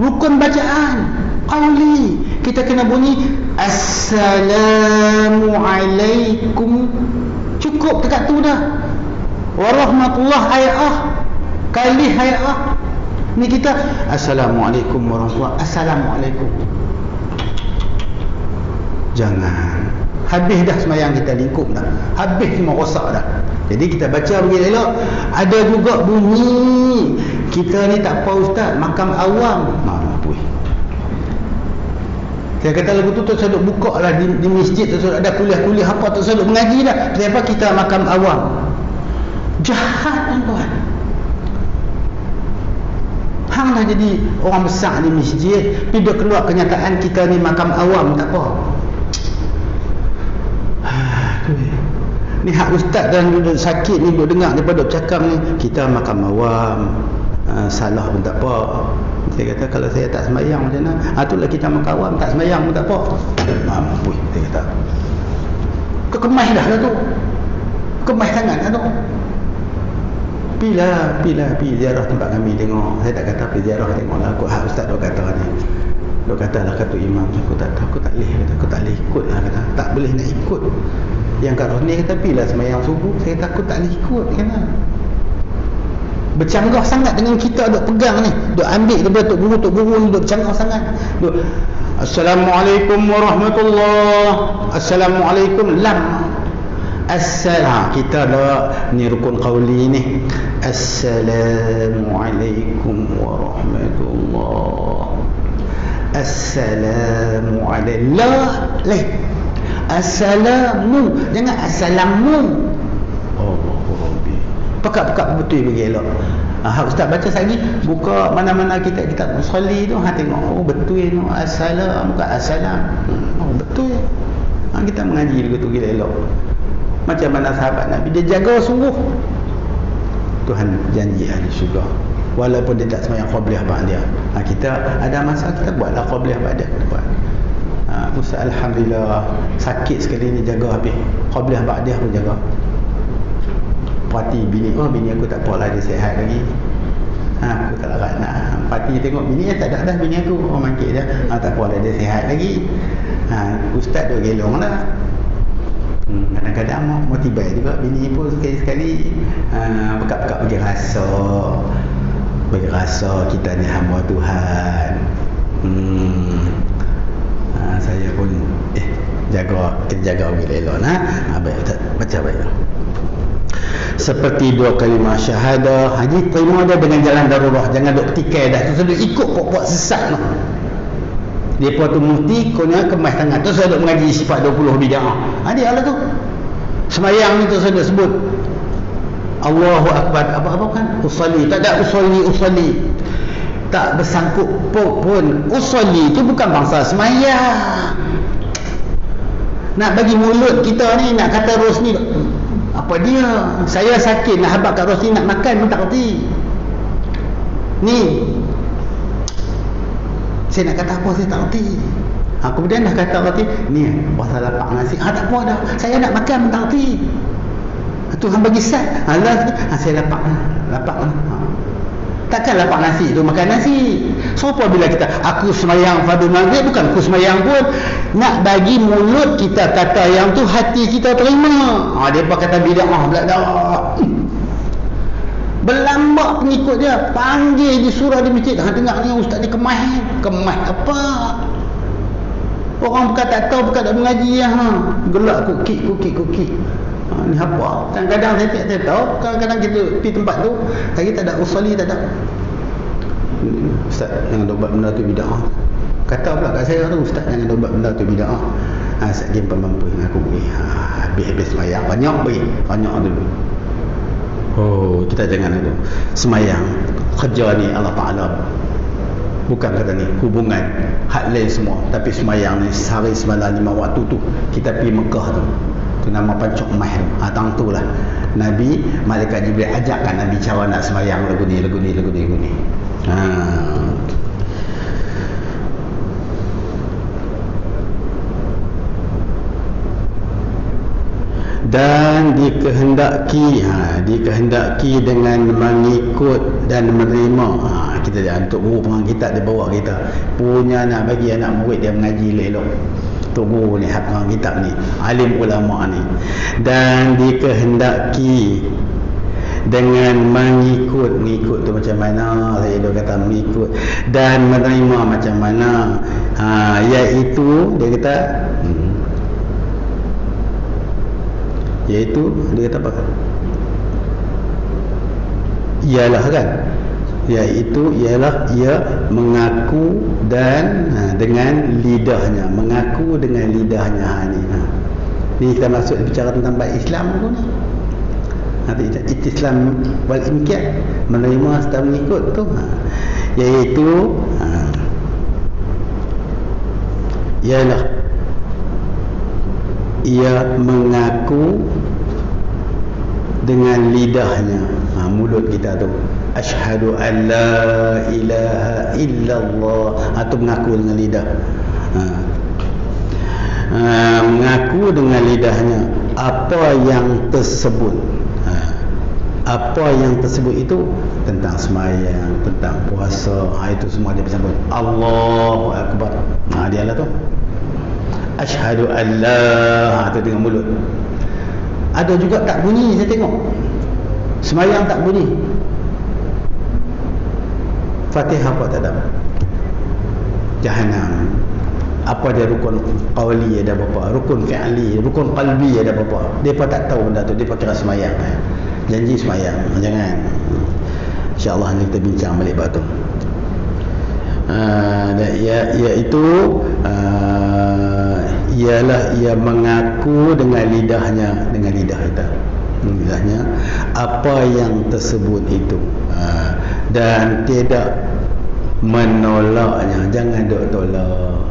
rukun bacaan qauli. Kita kena bunyi Assalamualaikum, cukup dekat tu dah. Warahmatullahi hayah, kali hayah. Ni kita Assalamualaikum warahmatullahi, Assalamualaikum. Jangan habis dah sembahyang kita, lingkup dah, habis semua rosak dah. Jadi kita baca begini elok. Ada juga bunyi kita ni tak apa ustaz, makam awam. Mampus. Saya kata lagu tu saya duk buka lah di masjid tu, ada kuliah apa tu, saya duk mengaji dah. Kenapa kita makam awam? Jahat tuan-tuan. Hang dah jadi orang besar di masjid, pergi keluar kenyataan kita ni makam awam, tak apa. Ni hak ustaz dan duduk sakit ni, duduk dengar daripada duduk cakap ni, kita makam awam, salah pun tak apa. Saya kata kalau saya tak sembahyang macam mana? Itulah kita makam awam, tak sembahyang pun tak apa. Mampus, saya kata. Kekemah dah tu. Kemah sangat dah tu. Pergi ziarah tempat kami tengok. Saya tak kata pergi ziarah tengoklah. Aku hak ustaz duk kata ni. Duk katalah kata imam, aku tak boleh ikut lah, kata. Tak boleh nak ikut. Yang kat Rosni kata pergilah sembahyang subuh. Saya takut tak boleh ikut kan. Bercanggah sangat dengan kita duk pegang ni, duk ambil daripada tok guru ni, duk bercanggah sangat. Duk Assalamualaikum warahmatullahi, Assalamualaikum lam. Assalam, kita dah ni rukun qauli ni. Assalamualaikum warahmatullahi, Assalamualaikum la Assalamu, jangan assalamu. Pekat-pekat betul bagi elok. Ustaz baca lagi, buka mana-mana kita musalli tu, tengok betul tu assalam, bukan assalam. Betul. Kita mengaji begitu gila elok. Macam mana sahabat Nabi, dia jaga sungguh. Tuhan janji ahli syurga, walaupun dia tak sembahyang qabliyah ba'diyah. Kita ada masa kita buatlah qabliyah ba'diyah. Ustaz alhamdulillah sakit sekali ni, jaga habis qabliyah ba'diyah pun jaga. Parti bini aku tak apalah, dia sihat lagi. Aku tak larat nak parti tengok bini tak ada dah, bini aku mangkit dia. Tak apalah, dia sihat lagi. Ustaz duk gelong lah. Kadang-kadang mau tiba juga bini pun sekali-sekali pekat-pekat bagi rasa kita ni hamba Tuhan. Saya pun jaga bila elok baik Ustaz, baca baik. Seperti dua kalimah syahadah, haji terima dia dengan jalan darurat, jangan duk petikai dah tu, sudah ikut pok-pok sesat tu. Depa tu mufti konya kemas tangan tu, saya duk mengaji sifat 20 bid'ah. Dia lah tu. Sembahyang ni tu saya duk sebut Allahu akbar, apa-apa kan? Usolli, tak ada usolli. Tak bersangkut pun. Usolli tu bukan bangsa sembahyang. Nak bagi mulut kita ni nak kata Rosni apa dia? Saya sakit nak habaq kat Rosni nak makan pun tak reti. Ni saya nak kata apa saya tak reti. Kemudian dah kata reti ni pasal lapak nasi. Tak apa dah. Saya nak makan pun tak reti. Tuhan bagi sat. Saya lapak. Takkan lapak nasi tu makan nasi. So apa bila kita aku sembahyang fardu maghrib, bukan aku sembahyang pun, nak bagi mulut kita kata yang tu hati kita terima. Depa kata bid'ah pula dah. Berlambak pengikut dia, panggil di surah di masjid. Dengar ni ustaz ni kemah apa? orang bukan tak tahu, bukan tak mengaji ya. Gelak kukik. Ni apa? Kadang-kadang saya tahu, kadang-kadang kita pergi tempat tu, lagi tak ada usali, tak ada. Ustaz, jangan dobat benda tu bid'ah. Kata pula kat saya tu, Ustaz, jangan dobat benda tu bid'ah. Ustaz game mampu dengan aku beri. Habis semayang banyak dulu. Oh, kita jangan itu. Semayang kerja ni Allah Ta'ala, bukan kata ni hubungan hak lain semua, tapi semayang ni sehari semalam 5 waktu tu kita pergi Mekah tu nama Pancok Mah tu. Tang tu lah Nabi, malaikat Jibril ajakkan Nabi cara nak semayang lagu ni. Dan dikehendaki dengan mengikut dan menerima. Kita jangan untuk guru pengang kitab dia bawa kita punya nak bagi anak murid dia mengaji elok. Tok guru ni hak pengang kitab ni, alim ulama ni. Dan dikehendaki dengan mengikut tu macam mana, saya dah kata mengikut, dan menerima macam mana, iaitu dia kata iaitu dia kata apa? Ialah kan? Iaitu ialah ia mengaku dan dengan lidahnya, mengaku dengan lidahnya ni. Ni kita masuk bicara tentang bab Islam tu ni. Islam wal imkiyat, menerima serta mengikut tu. Iaitu ialah ia mengaku dengan lidahnya, mulut kita tu, asyhadu an la ilaha illallah, atau mengaku dengan lidah, mengaku dengan lidahnya apa yang tersebut. Apa yang tersebut itu tentang semayang, tentang puasa, itu semua dia bersebut Allahu Akbar. Dia lah tu asyhadu an la, tu dengan mulut. Ada juga tak bunyi, saya tengok semayang tak bunyi, Fatihah apa tak ada. Jahannam. Apa dia rukun qawli ada berapa, rukun fi'li, rukun qalbi ada berapa. Depa tak tahu benda tu, depa kira semayang. Janji semayang, jangan. InsyaAllah nanti kita bincang balik bab tu. Iaitu ialah ia mengaku dengan lidahnya, dengan lidah kita, lidahnya apa yang tersebut itu, dan tidak menolaknya. Jangan duk tolak.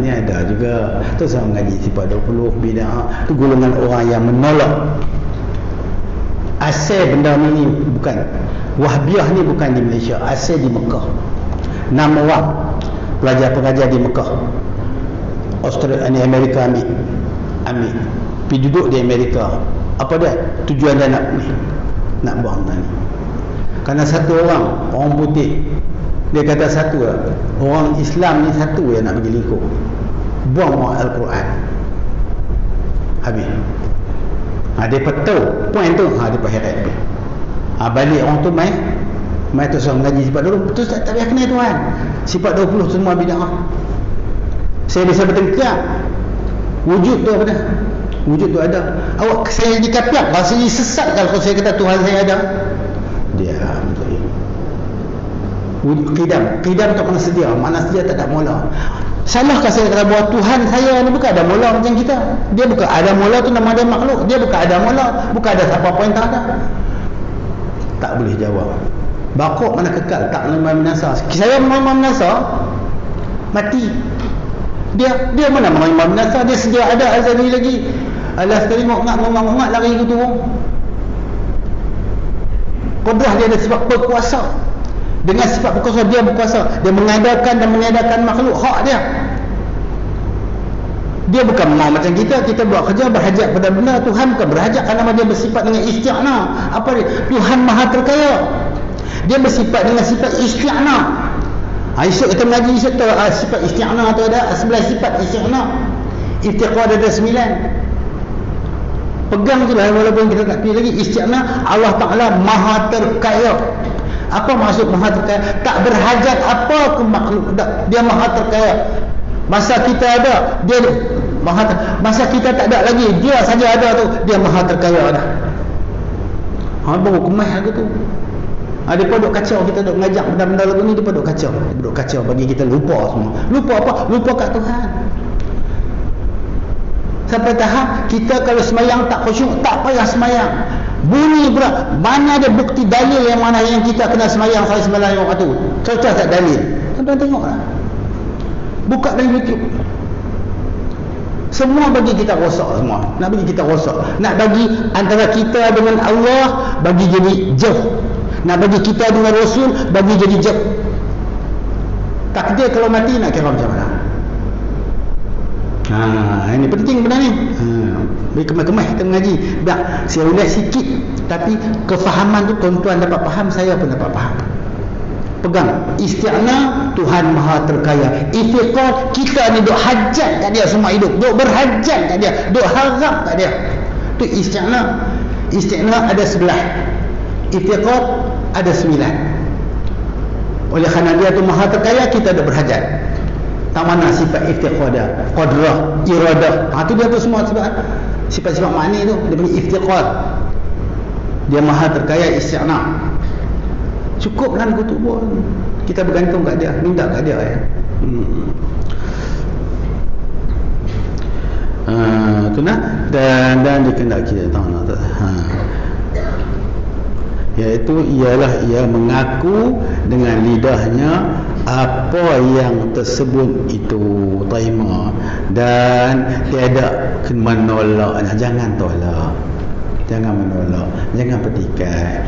Ni ada juga tu sama mengaji sifat 20 bid'ah tu, golongan orang yang menolak. Asal benda ni bukan Wahbiah ni, bukan di Malaysia, asal di Mekah. 6 orang pelajar-pelajar di Mekah, Australia ni, Amerika ambil pergi duduk di Amerika. Apa dia tujuan dia nak buang tani? Kerana satu orang putih, dia kata satu lah, orang Islam ni satu yang nak pergi lingkup, buang Al-Quran habis. Dia tahu point tu, dia heret tu. Balik orang tu mai tu suruh mengaji sifat 20, tu tak payah kena tuan. Sifat 20 semua bid'ah. Saya bisa bertengkar. Wujud tu apa dah? Wujud tu ada. Awak saya jadi kapiak, rasanya sesat kalau saya kata Tuhan saya ada. Dia Qidam tak pernah sedia. Mana sedia tak ada mula. Salahkah saya kata bahawa Tuhan saya ni bukan ada mula macam kita? Dia bukan ada mula tu, nama dia makhluk. Dia bukan ada mula, bukan ada siapa-apa yang tak ada. Tak boleh jawab. Bakok mana kekal, tak memang binasa. Saya memang binasa, mati. Dia mana memang binasa? Dia sedia ada azali lagi. Alah sekali ngok-ngak lari ke turun. Kudrah dia ada sifat berkuasa. Dengan sifat berkuasa, dia berkuasa. Dia mengadakan dan meniadakan makhluk, hak dia. Dia bukan mau macam kita buat kerja berhajat pada benda. Tuhan bukan berhajat kerana dia bersifat dengan isti'na. Apa dia? Tuhan maha terkaya. Dia bersifat dengan sifat isti'na. Esok kita mengaji esok tu, sifat isti'na tu ada 11 sifat isti'na. Iftiqar ada 9. Pegang je lah, walaupun kita tak pilih lagi. Isti'na, Allah Ta'ala maha terkaya. Apa maksud maha terkaya? Tak berhajat apa ke makhluk. Dia maha terkaya. Masa kita ada, dia masa kita tak ada lagi, dia saja ada tu, dia maha terkaya dah. Baru kemas aku tu. Dia duk kacau, kita duk ngajak benda-benda lagu ni, dia duk kacau. Dia duk kacau bagi kita lupa semua. Lupa apa? Lupa kat Tuhan. Sampai tahap kita kalau semayang tak khusyuk, tak payah semayang. Bunyi pula, mana ada bukti dalil yang mana yang kita kena semayang saya sembahyang waktu tu? Cocok tak dalil? Tuan-tuan tengoklah. Buka dalam YouTube. Semua bagi kita rosak semua. Nak bagi kita rosak. Nak bagi antara kita dengan Allah bagi jadi jauh. Nak bagi kita dengan Rasul bagi jadi jauh. Takdir kalau mati nak kira macam mana? Ini penting benda ni. Kemah-kemah kita mengaji. Tak, saya ulas sikit. Tapi kefahaman tu tuan-tuan dapat faham, saya pun dapat faham. Pegang isti'na, Tuhan maha terkaya. Ifiqah, kita ni duk hajat kat dia semua hidup, duk berhajat kat dia, duk harap kat dia. Tu isti'na. Isti'na ada 11, ifiqah ada 9. Oleh kerana dia tu maha terkaya, kita duk berhajat. Tak mana sifat ifiqah dia, qadrah, iradah. Tu dia tu semua sifat-sifat makni tu dia punya ifiqah. Dia maha terkaya, isti'na. Cukup kan kutub pun. Kita bergantung kat dia, minta kat dia ya. Tu nah, dan dikendaki tahu tak. Iaitu ialah ia mengaku dengan lidahnya apa yang tersebut itu terima dan tiada menolaknya. Jangan tolak, jangan menolak, jangan petikai.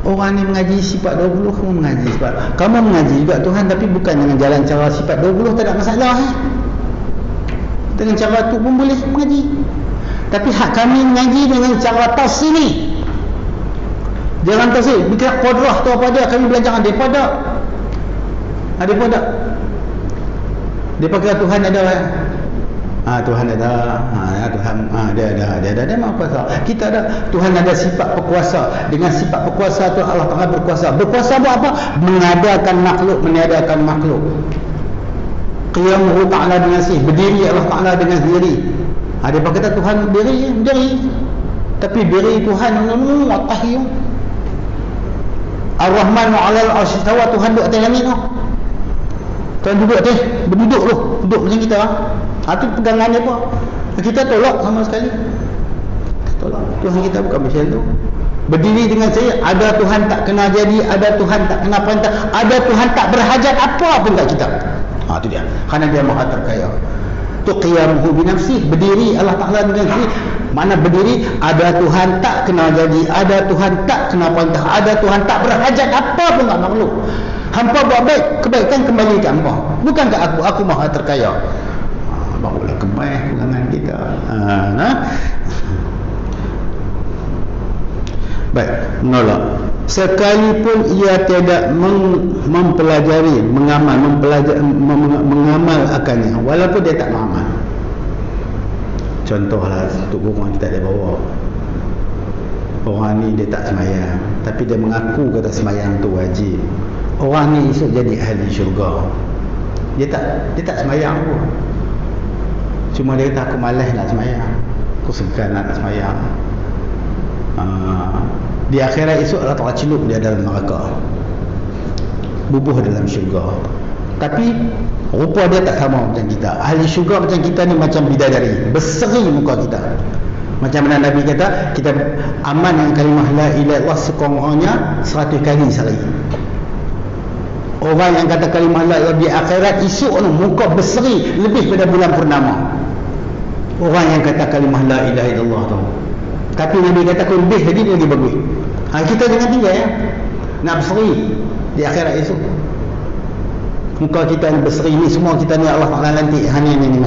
Orang ni mengaji sifat 20, kamu mengaji sifat. Kamu mengaji juga Tuhan, tapi bukan dengan jalan cara sifat 20, tak ada masalah. Dengan cara tu pun boleh mengaji. Tapi hak kami mengaji dengan cara tasini. Jangan tasini. Bikin qadrah tu apa dia, kami belajar daripada. Ada pun tak? Dia pakai Tuhan ada. Tuhan ada. Tuhan dia ada maha kuasa. Kita ada. Tuhan ada sifat berkuasa. Dengan sifat berkuasa tu Allah Taala berkuasa. Berkuasa buat apa? Mengadakan makhluk, meniadakan makhluk. Qiyamuhu ta'ala dengan sih, berdiri Allah Taala dengan diri. Dia kata Tuhan berdiri. Tapi berdiri Tuhan tahiyyun. Ar-Rahman 'alal 'arsy istawa, Tuhan duduk atas langit tu. Tuhan duduk atas, berduduk tu, duduk macam kita. Tu pegangan dia apa? Kita tolak sama sekali. Tolak. Tuhan kita bukan macam tu. Berdiri dengan saya, ada Tuhan tak kena jadi, ada Tuhan tak kena perintah, ada Tuhan tak berhajat apa pun kat kita. Tu dia. Kerana dia maha terkaya. Tu qiyamuhu bi nafsih, berdiri Allah Taala dengan diri. Mana berdiri, ada Tuhan tak kena jadi, ada Tuhan tak kena perintah, ada Tuhan tak berhajat apa pun kat makhluk. Hampa buat baik, kebaikan kembali ke hampa. Bukan ke aku maha terkaya. Barulah kebaik dengan kita. Baik, menolak. Sekalipun ia tidak mempelajari, mengamalkannya, walaupun dia tak mengamal. Contohlah untuk orang kita ada bawa. Orang ni dia tak semayang, tapi dia mengaku kata semayang tu wajib. Orang ni esok jadi ahli syurga. Dia tak semayang pun. Cuma dia kata aku malas nak semayang, aku segan nak semayang. Di akhirat esok Allah Ta'ala celup dia dalam neraka, bubuh dalam syurga. Tapi rupa dia tak sama macam kita. Ahli syurga macam kita ni macam bidadari, berseri muka kita. Macam mana Nabi kata, kita aman dengan kalimah la ilaha illallah sekurang-kurangnya 100 kali sehari. Orang yang kata kalimah la ilaha di akhirat esok tu muka berseri lebih pada bulan purnama. Orang yang kata kalimah la ilaha illallah tu. Tapi Nabi kata kau lebih lagi, dia lagi bagus. Kita jangan tinggal ya. Nak berseri di akhirat esok. Muka kita ni berseri ni, semua kita ni Allah Ta'ala nanti ni ni.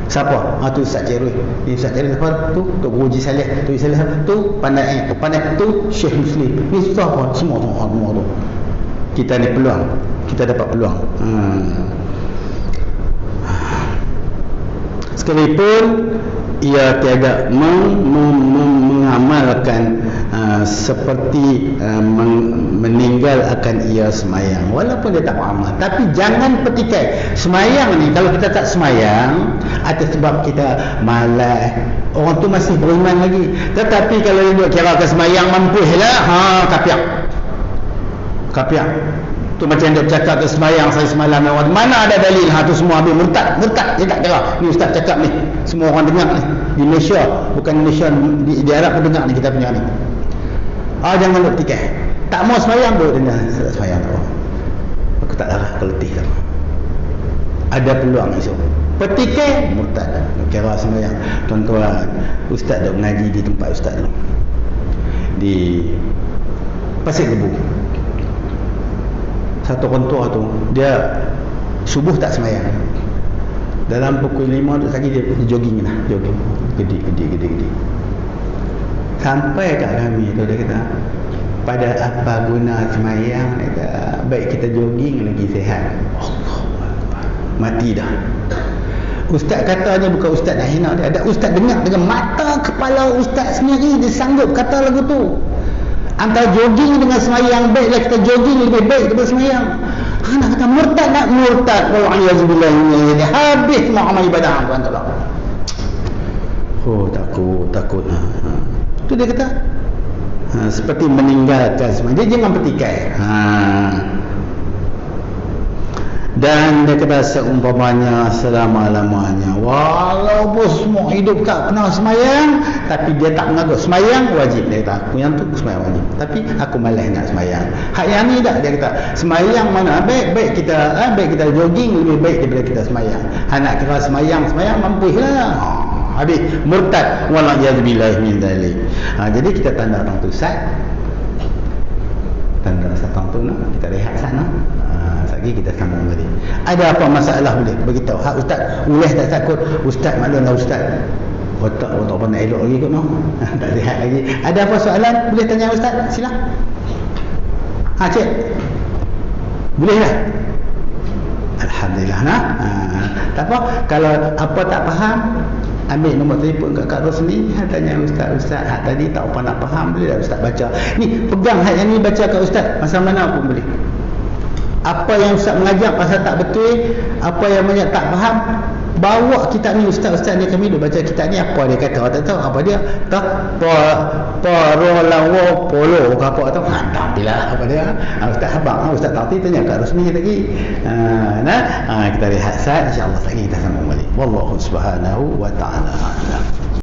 Siapa? Tu Ustaz Cerui. Ni Ustaz Cerui siapa? Tu Tok Guru Haji Saleh. Tu Saleh tu pandai tu Syekh Muslim. Ni siapa? Semua tu. Kita ni peluang. Kita dapat peluang. Sekalipun ia tiada mengamalkan seperti meninggal akan ia semayang, walaupun dia tak faham. Tapi jangan petikai semayang ni. Kalau kita tak semayang atas sebab kita malas, orang tu masih beriman lagi. Tetapi kalau dia kira ke semayang mampu lah, kapiak tu macam dia cakap ke semayang saya semalam, mana ada dalil? Tu semua habis murtad. Dia tak kira ni ustaz cakap ni, semua orang dengar ni di Malaysia, bukan Malaysia, di Arab pun dengar ni kita punya ni. Jangan nak petikai. Tak mau semayang tu dia semayang tu. Aku tak darah, aku letih tu. Ada peluang esok petikai, murtad, kira semayang. Tuan-tuan, ustaz dah mengaji di tempat ustaz tu, di Pasir Lebu. Satu orang tua tu, dia subuh tak semayang, dalam pukul 5 tu lagi dia jogging lah, jogging gede. Sampai kat kami tu dia kata, pada apa guna semayang? Dia kata, baik kita jogging lagi sihat. Allah, mati dah. Ustaz katanya bukan ustaz nak hina dia. Ada ustaz dengar dengan mata kepala ustaz sendiri, dia sanggup kata lagu tu. Antara jogging dengan semayang, baiklah kita jogging lebih baik daripada semayang. Nak kata murtad, nak murtad. Wa'alaikumsalam. Habis semua amal ibadah tuan tolong. Takut. Tu dia kata, seperti meninggalkan semayang. Dia jangan petikai. Dan dia kata seumpamanya selama-lamanya, walaupun semua hidup tak pernah semayang, tapi dia tak mengaku semayang wajib. Dia kata aku yang tu semayang wajib, tapi aku malas nak semayang. Hak yang ni tak, dia kata semayang mana baik kita jogging lebih baik daripada kita semayang. Nak kira semayang mampu lah. Habis murtad, wala'iyadzubillah min dzalik. Jadi kita tanda tang tu sat, tanda satang tu nak kita rehat sana. Lagi kita sambung tadi. Ada apa masalah boleh beritahu. Hak ustaz boleh tak takut? Ustaz maklumlah ustaz. Otak pernah elok lagi kot noh. Tak sihat lagi. Ada apa soalan boleh tanya ustaz? Sila. Cik. Boleh lah. Alhamdulillah nah. Tak apa, kalau apa tak faham, ambil nombor telefon kat Kak Rosni, tanya ustaz hak tadi tak apa nak faham, boleh tak ustaz baca. Ni pegang hak yang ni baca kat ustaz, masa mana pun boleh. Apa yang ustaz mengajar pasal tak betul, apa yang banyak tak faham, bawa kitab ni. Ustaz ni kami duk baca kitab ni, apa dia kata tak tahu, apa dia tak parolawo polo ke apa tahu, tak bila apa dia. Ustaz abang, ustaz tak tanya kat Rosni lagi. Kita rehat saat, insya-Allah lagi kita sambung balik. Wallahu subhanahu wa ta'ala.